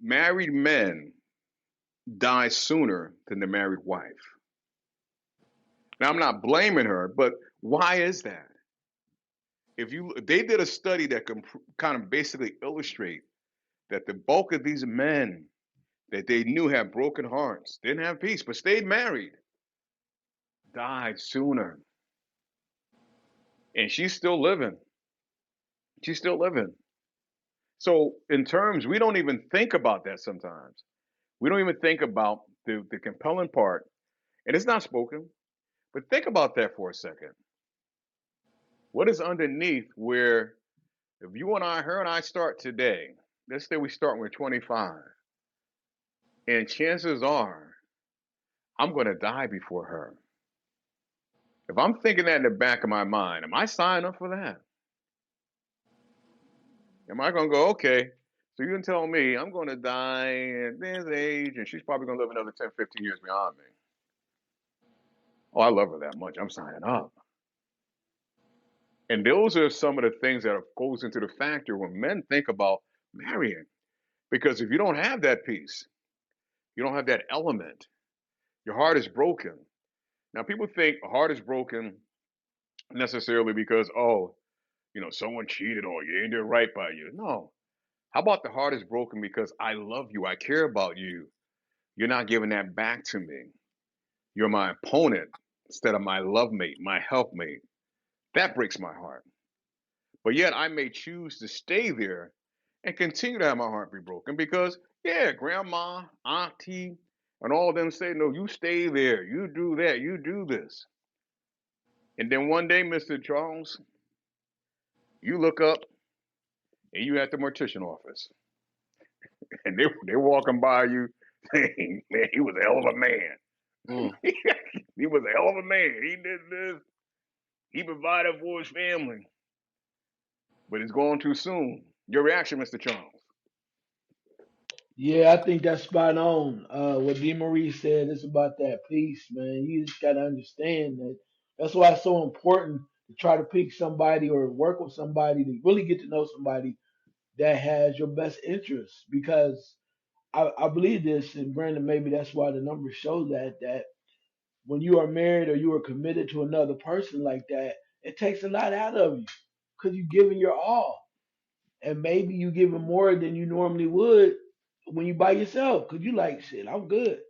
married men die sooner than the married wife. Now I'm not blaming her, but why is that? If they did a study that can kind of basically illustrate that the bulk of these men that they knew had broken hearts, didn't have peace, but stayed married, died sooner. And she's still living. She's still living. So in terms, we don't even think about that sometimes. We don't even think about the compelling part, and it's not spoken, but think about that for a second. What is underneath where if you and I, her and I start today, let's say we start when we're 25, and chances are I'm going to die before her. If I'm thinking that in the back of my mind, am I signing up for that? Am I going to go, okay, so you can tell me I'm going to die at this age, and she's probably going to live another 10, 15 years beyond me. Oh, I love her that much. I'm signing up. And those are some of the things that goes into the factor when men think about marrying. Because if you don't have that piece, you don't have that element, your heart is broken. Now, people think a heart is broken necessarily because, oh, someone cheated or you ain't doing right by you. No. How about the heart is broken because I love you, I care about you. You're not giving that back to me. You're my opponent instead of my love mate, my helpmate. That breaks my heart. But yet I may choose to stay there and continue to have my heart be broken because, yeah, grandma, auntie, and all of them say, no, you stay there, you do that, you do this. And then one day, Mr. Charles, you look up and you at the mortician office and they're walking by you saying, man, he was a hell of a man. Mm. He was a hell of a man. He did this. He provided for his family. But it's gone too soon. Your reaction, Mr. Charles? Yeah, I think that's spot on. What DeMarie said is about that peace, man. You just gotta understand that. That's why it's so important to try to pick somebody or work with somebody to really get to know somebody that has your best interests. Because I believe this, and Brandon, maybe that's why the numbers show that when you are married or you are committed to another person like that, it takes a lot out of you because you're giving your all, and maybe you giving more than you normally would when you by yourself because you like shit. I'm good.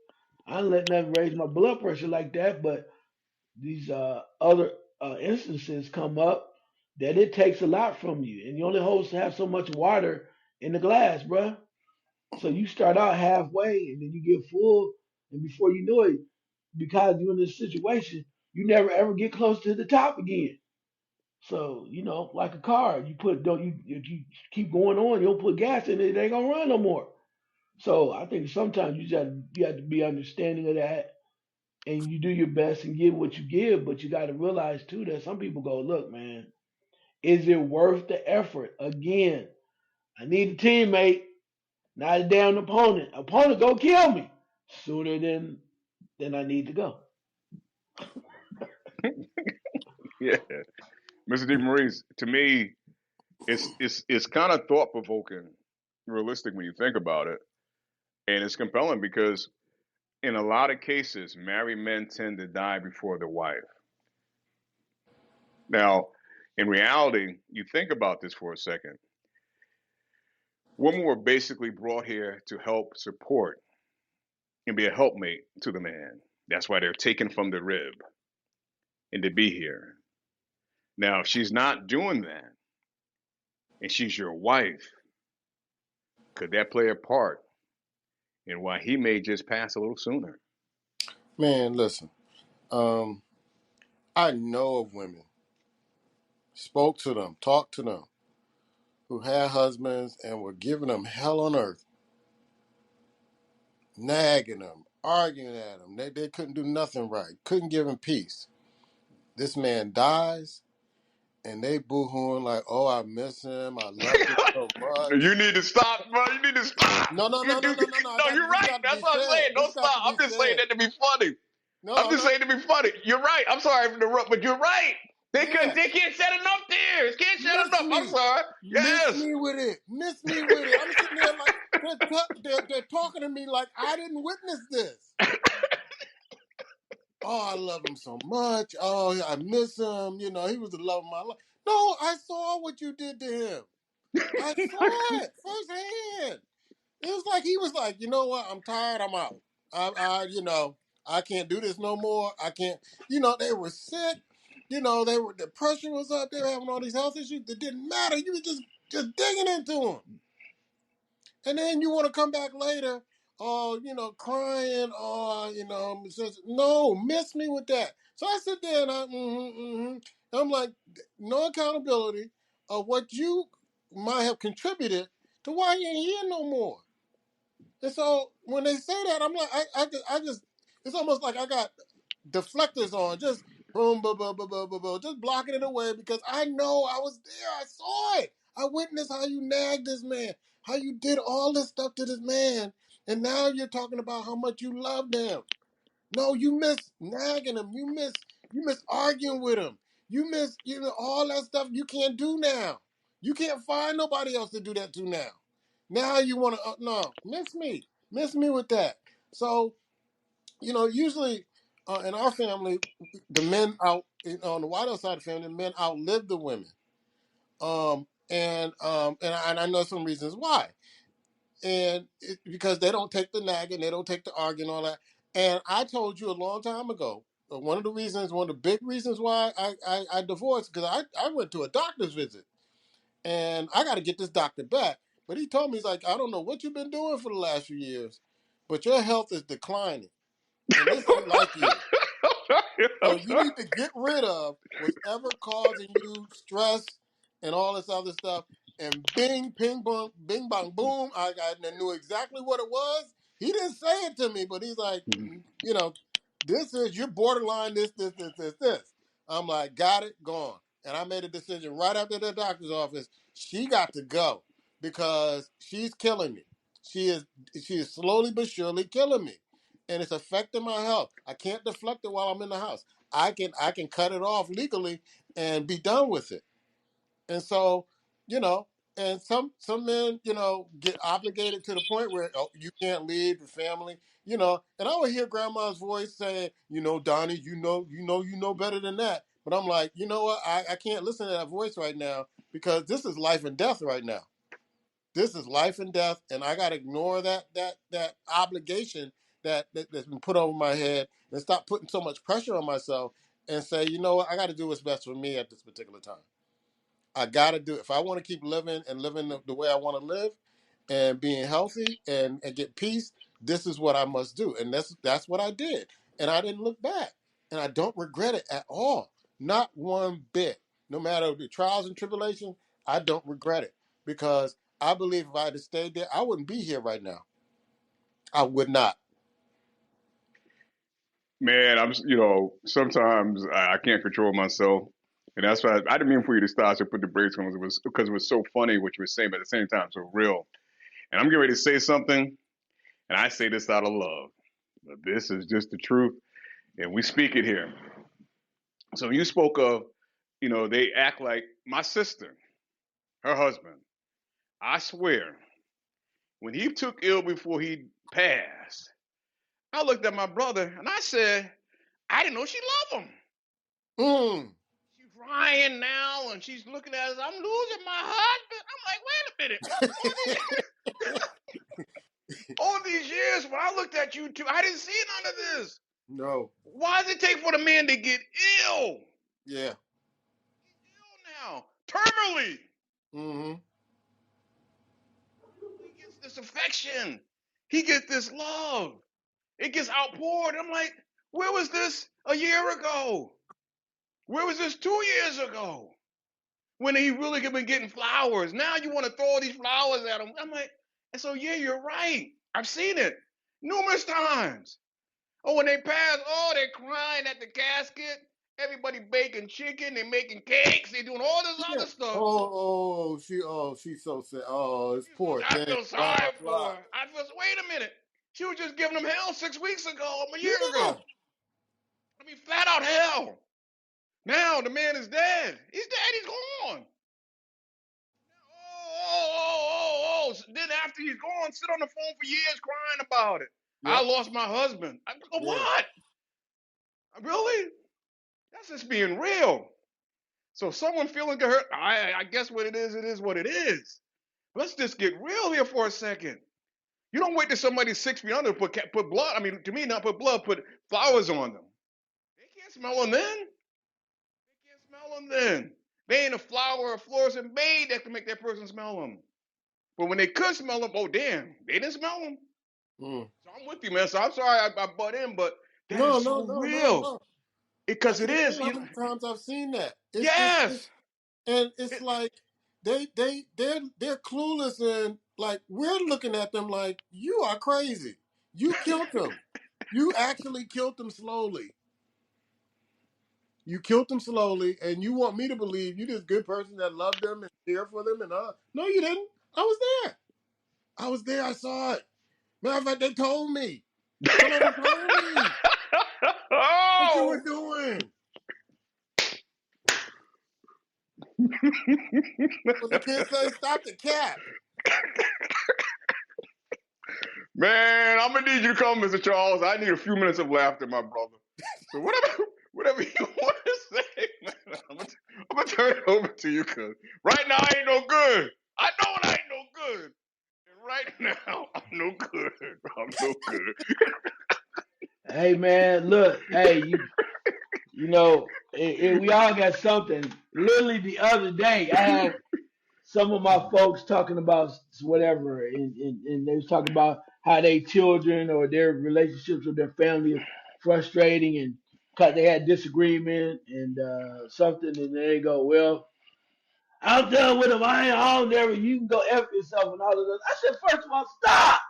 I don't let nothing raise my blood pressure like that. But these other instances come up that it takes a lot from you, and you only supposed to have so much water in the glass, bruh. So you start out halfway, and then you get full, and before you know it, because you're in this situation, you never ever get close to the top again. So like a car, you put don't you if you keep going on, you don't put gas in it, it ain't gonna run no more. So I think sometimes you have to be understanding of that, and you do your best and give what you give, but you got to realize too that some people go, look, man, is it worth the effort? Again, I need a teammate, not a damn opponent. Opponent go kill me sooner than I need to go. Yeah. Mr. DeMaurice, to me, it's kind of thought provoking, realistic when you think about it, and it's compelling because in a lot of cases, married men tend to die before the wife. Now, In reality, you think about this for a second. Women were basically brought here to help support and be a helpmate to the man. That's why they're taken from the rib and to be here. Now, if she's not doing that and she's your wife, could that play a part in why he may just pass a little sooner? Man, listen. I know of women, spoke to them, talked to them, who had husbands and were giving them hell on earth, nagging them, arguing at them. They couldn't do nothing right, couldn't give him peace. This man dies, and they boo-hooing like, oh, I miss him. I love him so much. You need to stop, bro. You need to stop. No, no, You no, do. no, no, no, no. No, you're This right. got to That's be what I'm said. saying. This Don't got to stop. be I'm just saying said. that to be funny. I'm No, just no. saying to be funny. You're right. I'm sorry for interrupt, but you're right. They Yeah. can't shed enough tears. Can't shed Miss enough. I'm me. sorry. Miss Yes. me with it. Miss me with it. I'm sitting there like, they're talking to me like I didn't witness this. Oh, I love him so much. Oh, I miss him. You know, he was the love of my life. No, I saw what you did to him. I saw it firsthand. It was like he was like, you know what? I'm tired. I'm out. I can't do this no more. I can't. You know, they were sick. You know, the pressure was up. They were having all these health issues. It didn't matter. You were just digging into them. And then you want to come back later, crying, no, miss me with that. So I sit there and I'm like, no accountability of what you might have contributed to why you ain't here no more. And so when they say that, I'm like, I just, it's almost like I got deflectors on, just boom, boom, boom, boom, boom, boom, boom, just blocking it away because I know I was there. I saw it. I witnessed how you nagged this man, how you did all this stuff to this man, and now you're talking about how much you loved him. No, you miss nagging him. You miss arguing with him. You miss all that stuff you can't do now. You can't find nobody else to do that to now. Now you want to no, miss me with that. So usually in our family, the men on the White House side of the family, the men outlive the women. And I know some reasons why. And because they don't take the nagging, they don't take the arguing, all that. And I told you a long time ago, one of the big reasons why I divorced, because I went to a doctor's visit and I got to get this doctor back. But he told me, he's like, I don't know what you've been doing for the last few years, but your health is declining. And this ain't like you. So I'm you sorry. need to get rid of whatever causing you stress and all this other stuff. And bing, ping, bong, bing, bong, boom. I knew exactly what it was. He didn't say it to me, but he's like, this is, you're borderline this. I'm like, got it, gone. And I made a decision right after the doctor's office. She got to go because she's killing me. She is slowly but surely killing me. And it's affecting my health. I can't deflect it while I'm in the house. I can cut it off legally and be done with it. And so, you know, and some men, get obligated to the point where you can't leave the family, And I would hear grandma's voice saying, Donnie, you know better than that. But I'm like, you know what? I can't listen to that voice right now because this is life and death right now. This is life and death, and I got to ignore that obligation that's been put over my head and stop putting so much pressure on myself and say, you know what? I got to do what's best for me at this particular time. I got to do it. If I want to keep living and living the way I want to live and being healthy and get peace, this is what I must do. And that's what I did. And I didn't look back. And I don't regret it at all. Not one bit. No matter the trials and tribulations, I don't regret it. Because I believe if I had stayed there, I wouldn't be here right now. I would not. Man, sometimes I can't control myself. And that's why I didn't mean for you to stop to put the brakes on. It was so funny what you were saying, but at the same time, so real. And I'm getting ready to say something, and I say this out of love. But this is just the truth, and we speak it here. So you spoke of, they act like my sister, her husband. I swear, when he took ill before he passed, I looked at my brother and I said, I didn't know she loved him. Mm. She's crying now, and she's looking at us. I'm losing my husband. I'm like, wait a minute. All these years when I looked at you two, I didn't see none of this. No. Why does it take for the man to get ill? Yeah. Ill now, terminally. Mm-hmm. He gets this affection. He gets this love. It gets outpoured. I'm like, where was this a year ago? Where was this 2 years ago? When he really could been getting flowers. Now you want to throw all these flowers at him. I'm like, and so yeah, you're right. I've seen it numerous times. Oh, when they pass, oh, they're crying at the casket. Everybody baking chicken, they're making cakes, they're doing all this Yeah. other stuff. She's so sad. Oh, it's poor I thing. feel Blah sorry for blah. her. Wait a minute. She was just giving him hell 6 weeks ago, a year Yeah. ago. I mean, flat out hell. Now the man is dead. He's dead. He's gone. Then after he's gone, sit on the phone for years crying about it. I Yep. lost my husband. I go, Yeah. what? Really? That's just being real. So someone feeling hurt, I guess what it is what it is. Let's just get real here for a second. You don't wait till somebody's 6 feet under to put blood. I mean, to me, not put blood, put flowers on them. They can't smell them then. They can't smell them then. They ain't a flower or a fluorescent made that can make that person smell them. But when they could smell them, oh damn, they didn't smell them. Mm. So I'm with you, man. So I'm sorry I butt in, but that is No, so no, no, no, real. no. I Because it can't tell is. you how many times I've seen that. It's Yes. and it's It, like they're clueless, and like we're looking at them like you are crazy. You killed them. You actually killed them slowly. You killed them slowly, and you want me to believe you this good person that loved them and cared for them, and no, you didn't. I was there. I was there. I saw it. Matter of fact, they told me. Some of them told me what you were oh, doing. But the kids say, "Stop the cat." man, I'm gonna need you to come, Mr. Charles. I need a few minutes of laughter, my brother. So whatever you want to say, man, I'm gonna turn it over to you, cause right now I ain't no good. I know I ain't no good. And right now I'm no good. I'm no good. Hey man, look, hey, you know, we all got something. Literally the other day, I had some of my folks talking about whatever, and they was talking about how their children or their relationships with their family is frustrating, and cause they had disagreement and something, and they go, well, I'm done with them. I don't never. You can go f yourself and all of this. I said, first of all, stop.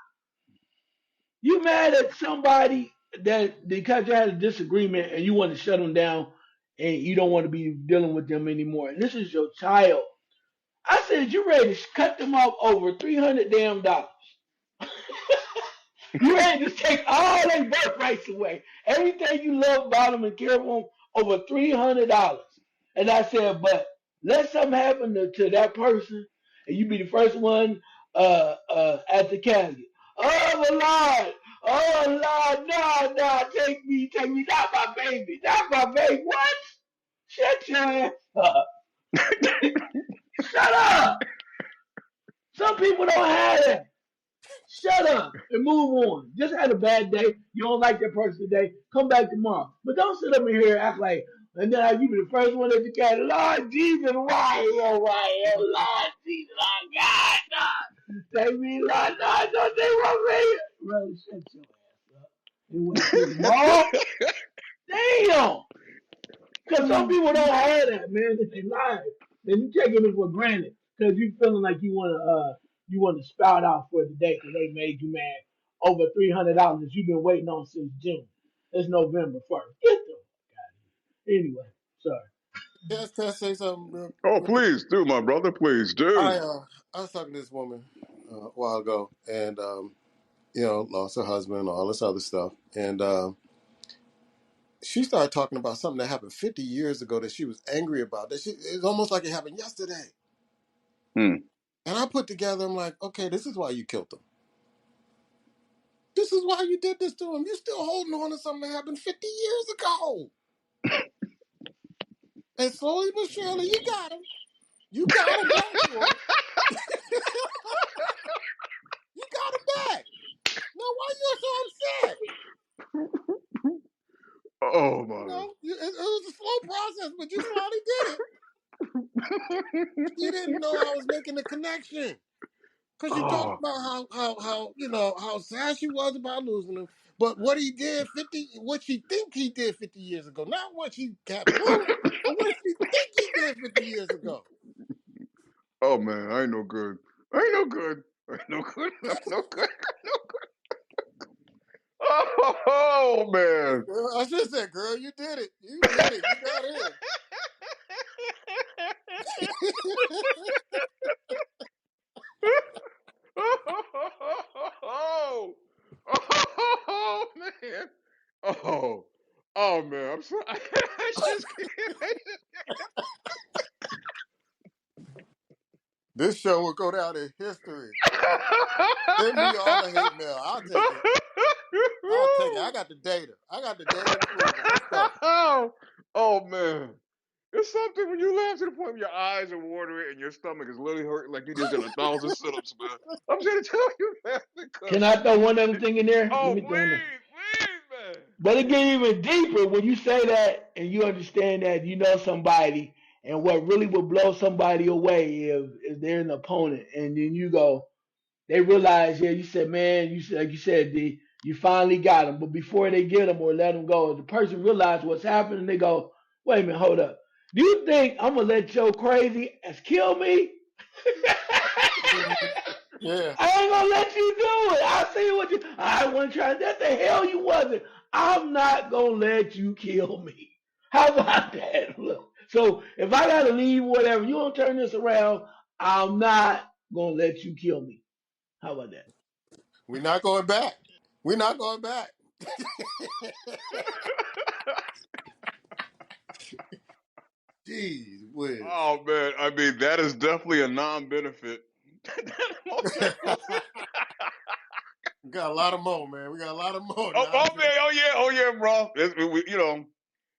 You mad at somebody that because you had a disagreement and you want to shut them down and you don't want to be dealing with them anymore. And this is your child. I said, you ready to cut them off over 300 damn dollars. You ready to take all their birthrights away. Everything you love about them and care for them over $300. And I said, but let something happen to that person and you be the first one at the casket. Oh, Lord. Oh, Lord. No, no. Take me. Not my baby. Not my baby. What? Shut your ass up. Shut up. Some people don't have that. Shut up and move on. Just had a bad day. You don't like that person today. Come back tomorrow. But don't sit up in here and act like, and then you be the first one that you got. Lord Jesus, why? Oh, why? Oh, Lord Jesus, oh, God, no. Take me, Lord, no, don't take my baby. Brother, shut your ass up. And went to the mall. Damn. Because some people don't have that, man. It's their life. And you taking it for granted because you feeling like you want to spout out for the day because they made you mad over $300 that you've been waiting on since June. It's November 1st. Get the fuck out of here. Anyway, sorry. Yes, can I say something Oh, real quick? please do, my brother. Please do. I was talking to this woman a while ago, and lost her husband, all this other stuff, and she started talking about something that happened 50 years ago that she was angry about. It's almost like it happened yesterday. Hmm. And I put together, I'm like, okay, this is why you killed him. This is why you did this to him. You're still holding on to something that happened 50 years ago. And slowly but surely, you got him. You got him back for it. You got him back. Now, why you so upset? Oh You my. know, it was a slow process, but you finally did it. You didn't know I was making the connection. Because you talked Oh. about how how sad she was about losing him, but what he did what she think he did 50 years ago, not what she got proof, but what she think he did 50 years ago. Oh man, I ain't no good. I ain't no good. I ain't no good. I'm no good. I'm no good. Oh man. Girl, I just said, girl, you did it. You did it. You got in. Oh, oh man. Oh, oh man. I'm sorry. I just can't. This show will go down in history. Send me all the hate mail. I'll take it. I'll take it. I got the data. I got the data to prove it. Let's go. Oh man. It's something when you laugh to the point where your eyes are watering and your stomach is literally hurting like you just did 1,000 sit-ups, man. I'm trying to tell you, man, Can because I throw one other thing in there? Let oh me throw in there. please, man. But it get even deeper when you say that and you understand that you know somebody, and what really would blow somebody away if they're an opponent, and then you go, they realize, yeah, you said, man, you said, like you said, you finally got them, but before they get them or let them go, the person realize what's happening. They go, wait a minute, hold up. Do you think I'm gonna let your crazy ass kill me? Yeah. I ain't gonna let you do it. I see what you. I wasn't trying. That the hell you wasn't. I'm not gonna let you kill me. How about that? Look. So if I gotta leave, whatever, you don't turn this around. I'm not gonna let you kill me. How about that? We're not going back. We're not going back. Jeez whiz. Oh man, I mean that is definitely a non-benefit. Most definitely. We got a lot of more, man. We got a lot of more. Oh man, oh yeah, bro.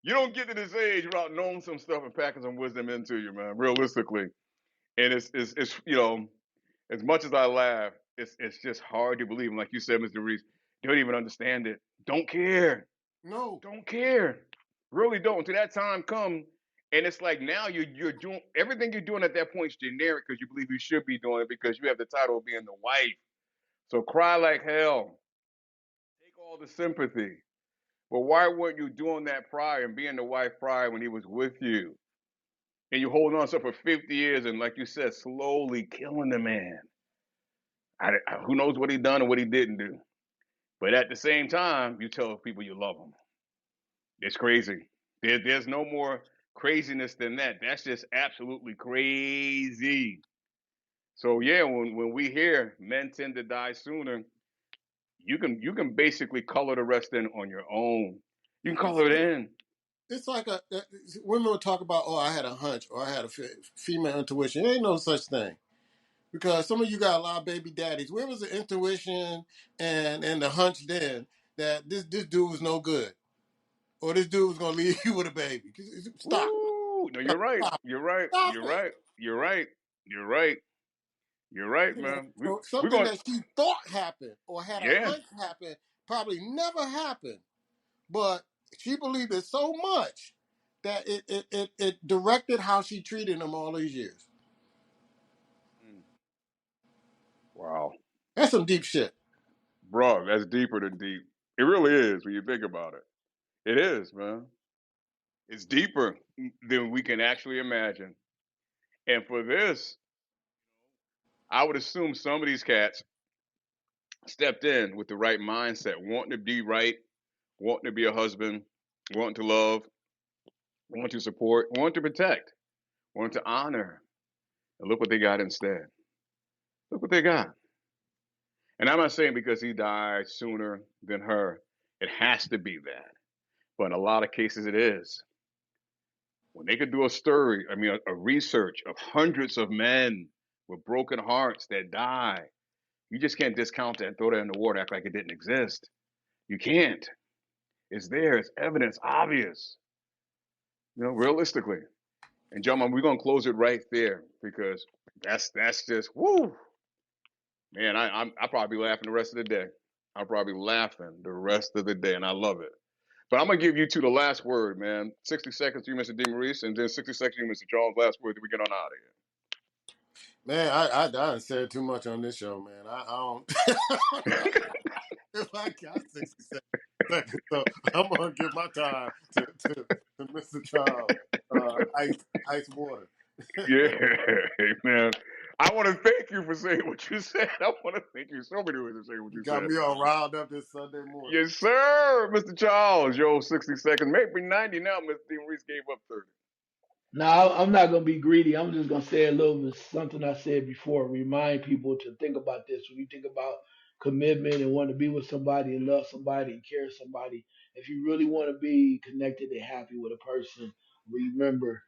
You don't get to this age without knowing some stuff and packing some wisdom into you, man. Realistically, and it's as much as I laugh, it's just hard to believe. And like you said, Mr. Reese, don't even understand it. Don't care. No. Don't care. Really don't. Until that time come, and it's like now you're doing everything you're doing at that point is generic because you believe you should be doing it because you have the title of being the wife. So cry like hell. Take all the sympathy. But why weren't you doing that prior and being the wife prior when he was with you? And you holding on to it for 50 years and, like you said, slowly killing the man. Who knows what he done and what he didn't do? But at the same time, you tell people you love them. It's crazy. There's no more craziness than that. That's just absolutely crazy. So yeah, when we hear men tend to die sooner, you can basically color the rest in on your own. You can color it in. It's like women will talk about, oh, I had a hunch or I had a female intuition. There ain't no such thing. Because some of you got a lot of baby daddies. Where was the intuition and the hunch then that this dude was no good? Or this dude was going to leave you with a baby? Stop. Ooh, no, you're right. Stop. You're right. Stop You're it. right. You're right. You're right. You're right, You know, man. so We're something going. that she thought happened or had a Yeah. hunch happen probably never happened. But she believed it so much that it directed how she treated him all these years. Mm. Wow, That's some deep shit. bro, that's deeper than deep. It really is when you think about it. It is, man. It's deeper than we can actually imagine. And for this, I would assume some of these cats stepped in with the right mindset, wanting to be right, wanting to be a husband, wanting to love, wanting to support, wanting to protect, wanting to honor. And look what they got instead. Look what they got. And I'm not saying because he died sooner than her, it has to be that. But in a lot of cases, it is. When they could do a story, I mean, a research of hundreds of men with broken hearts that die, you just can't discount that and throw that in the water, act like it didn't exist. You can't. It's there. It's evidence, obvious. Realistically. And gentlemen, we're gonna close it right there because that's just woo, man. I'll probably be laughing the rest of the day. I'll probably be laughing the rest of the day, and I love it. But I'm gonna give you two the last word, man. 60 seconds to you, Mr. DeMaurice, and then 60 seconds to you, Mr. Charles. Last word. Then we get on out of here. Man, I done said too much on this show, man. I don't. I don't know if I got 60 seconds, so I'm gonna give my time to Mr. Charles. Ice water. Yeah, man. I want to thank you for saying what you said. I want to thank you so many ways for saying what You you got said. me all riled up this Sunday morning. Yes, sir, Mr. Charles. Yo, 60 seconds. Maybe 90 now. Mr. DeMaurice gave up 30. Now, I'm not going to be greedy. I'm just going to say a little bit something I said before. Remind people to think about this. When you think about commitment and want to be with somebody and love somebody and care somebody, if you really want to be connected and happy with a person, remember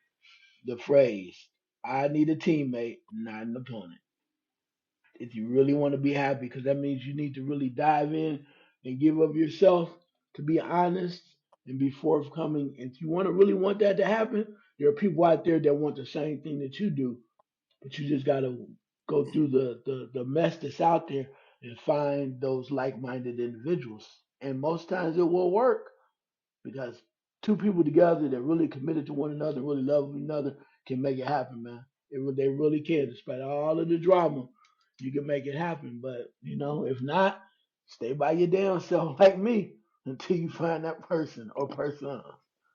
the phrase, I need a teammate, not an opponent. If you really want to be happy, because that means you need to really dive in and give of yourself to be honest and be forthcoming. If you want to really want that to happen, there are people out there that want the same thing that you do, but you just got to go through the mess that's out there and find those like-minded individuals. And most times it will work because two people together that really committed to one another, really love one another, can make it happen, man. They really can, despite all of the drama. You can make it happen, but if not, stay by your damn self like me until you find that person or person.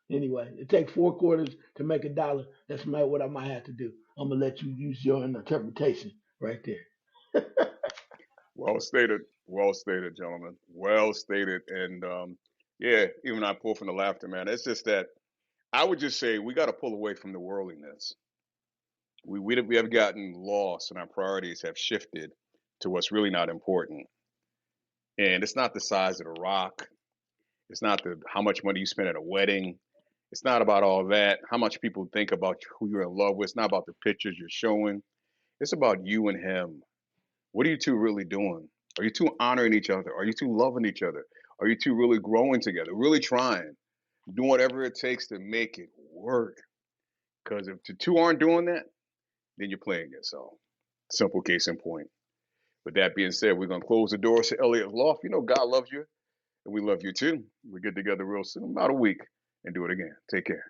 Anyway, it takes 4 quarters to make a dollar. That's what I might have to do. I'm gonna let you use your interpretation right there. Well stated. Well stated, gentlemen. Well stated. And yeah, even I pull from the laughter, man. It's just that I would just say we got to pull away from the worldliness. We have gotten lost and our priorities have shifted to what's really not important. And it's not the size of the rock. It's not the how much money you spend at a wedding. It's not about all that. How much people think about who you're in love with. It's not about the pictures you're showing. It's about you and him. What are you two really doing? Are you two honoring each other? Are you two loving each other? Are you two really growing together? Really trying, doing whatever it takes to make it work? Because if the two aren't doing that, then you're playing yourself. Simple case in point. With that being said, we're gonna close the doors to Elliot Loft. You know God loves you, and we love you too. We get together real soon, about a week, and do it again. Take care.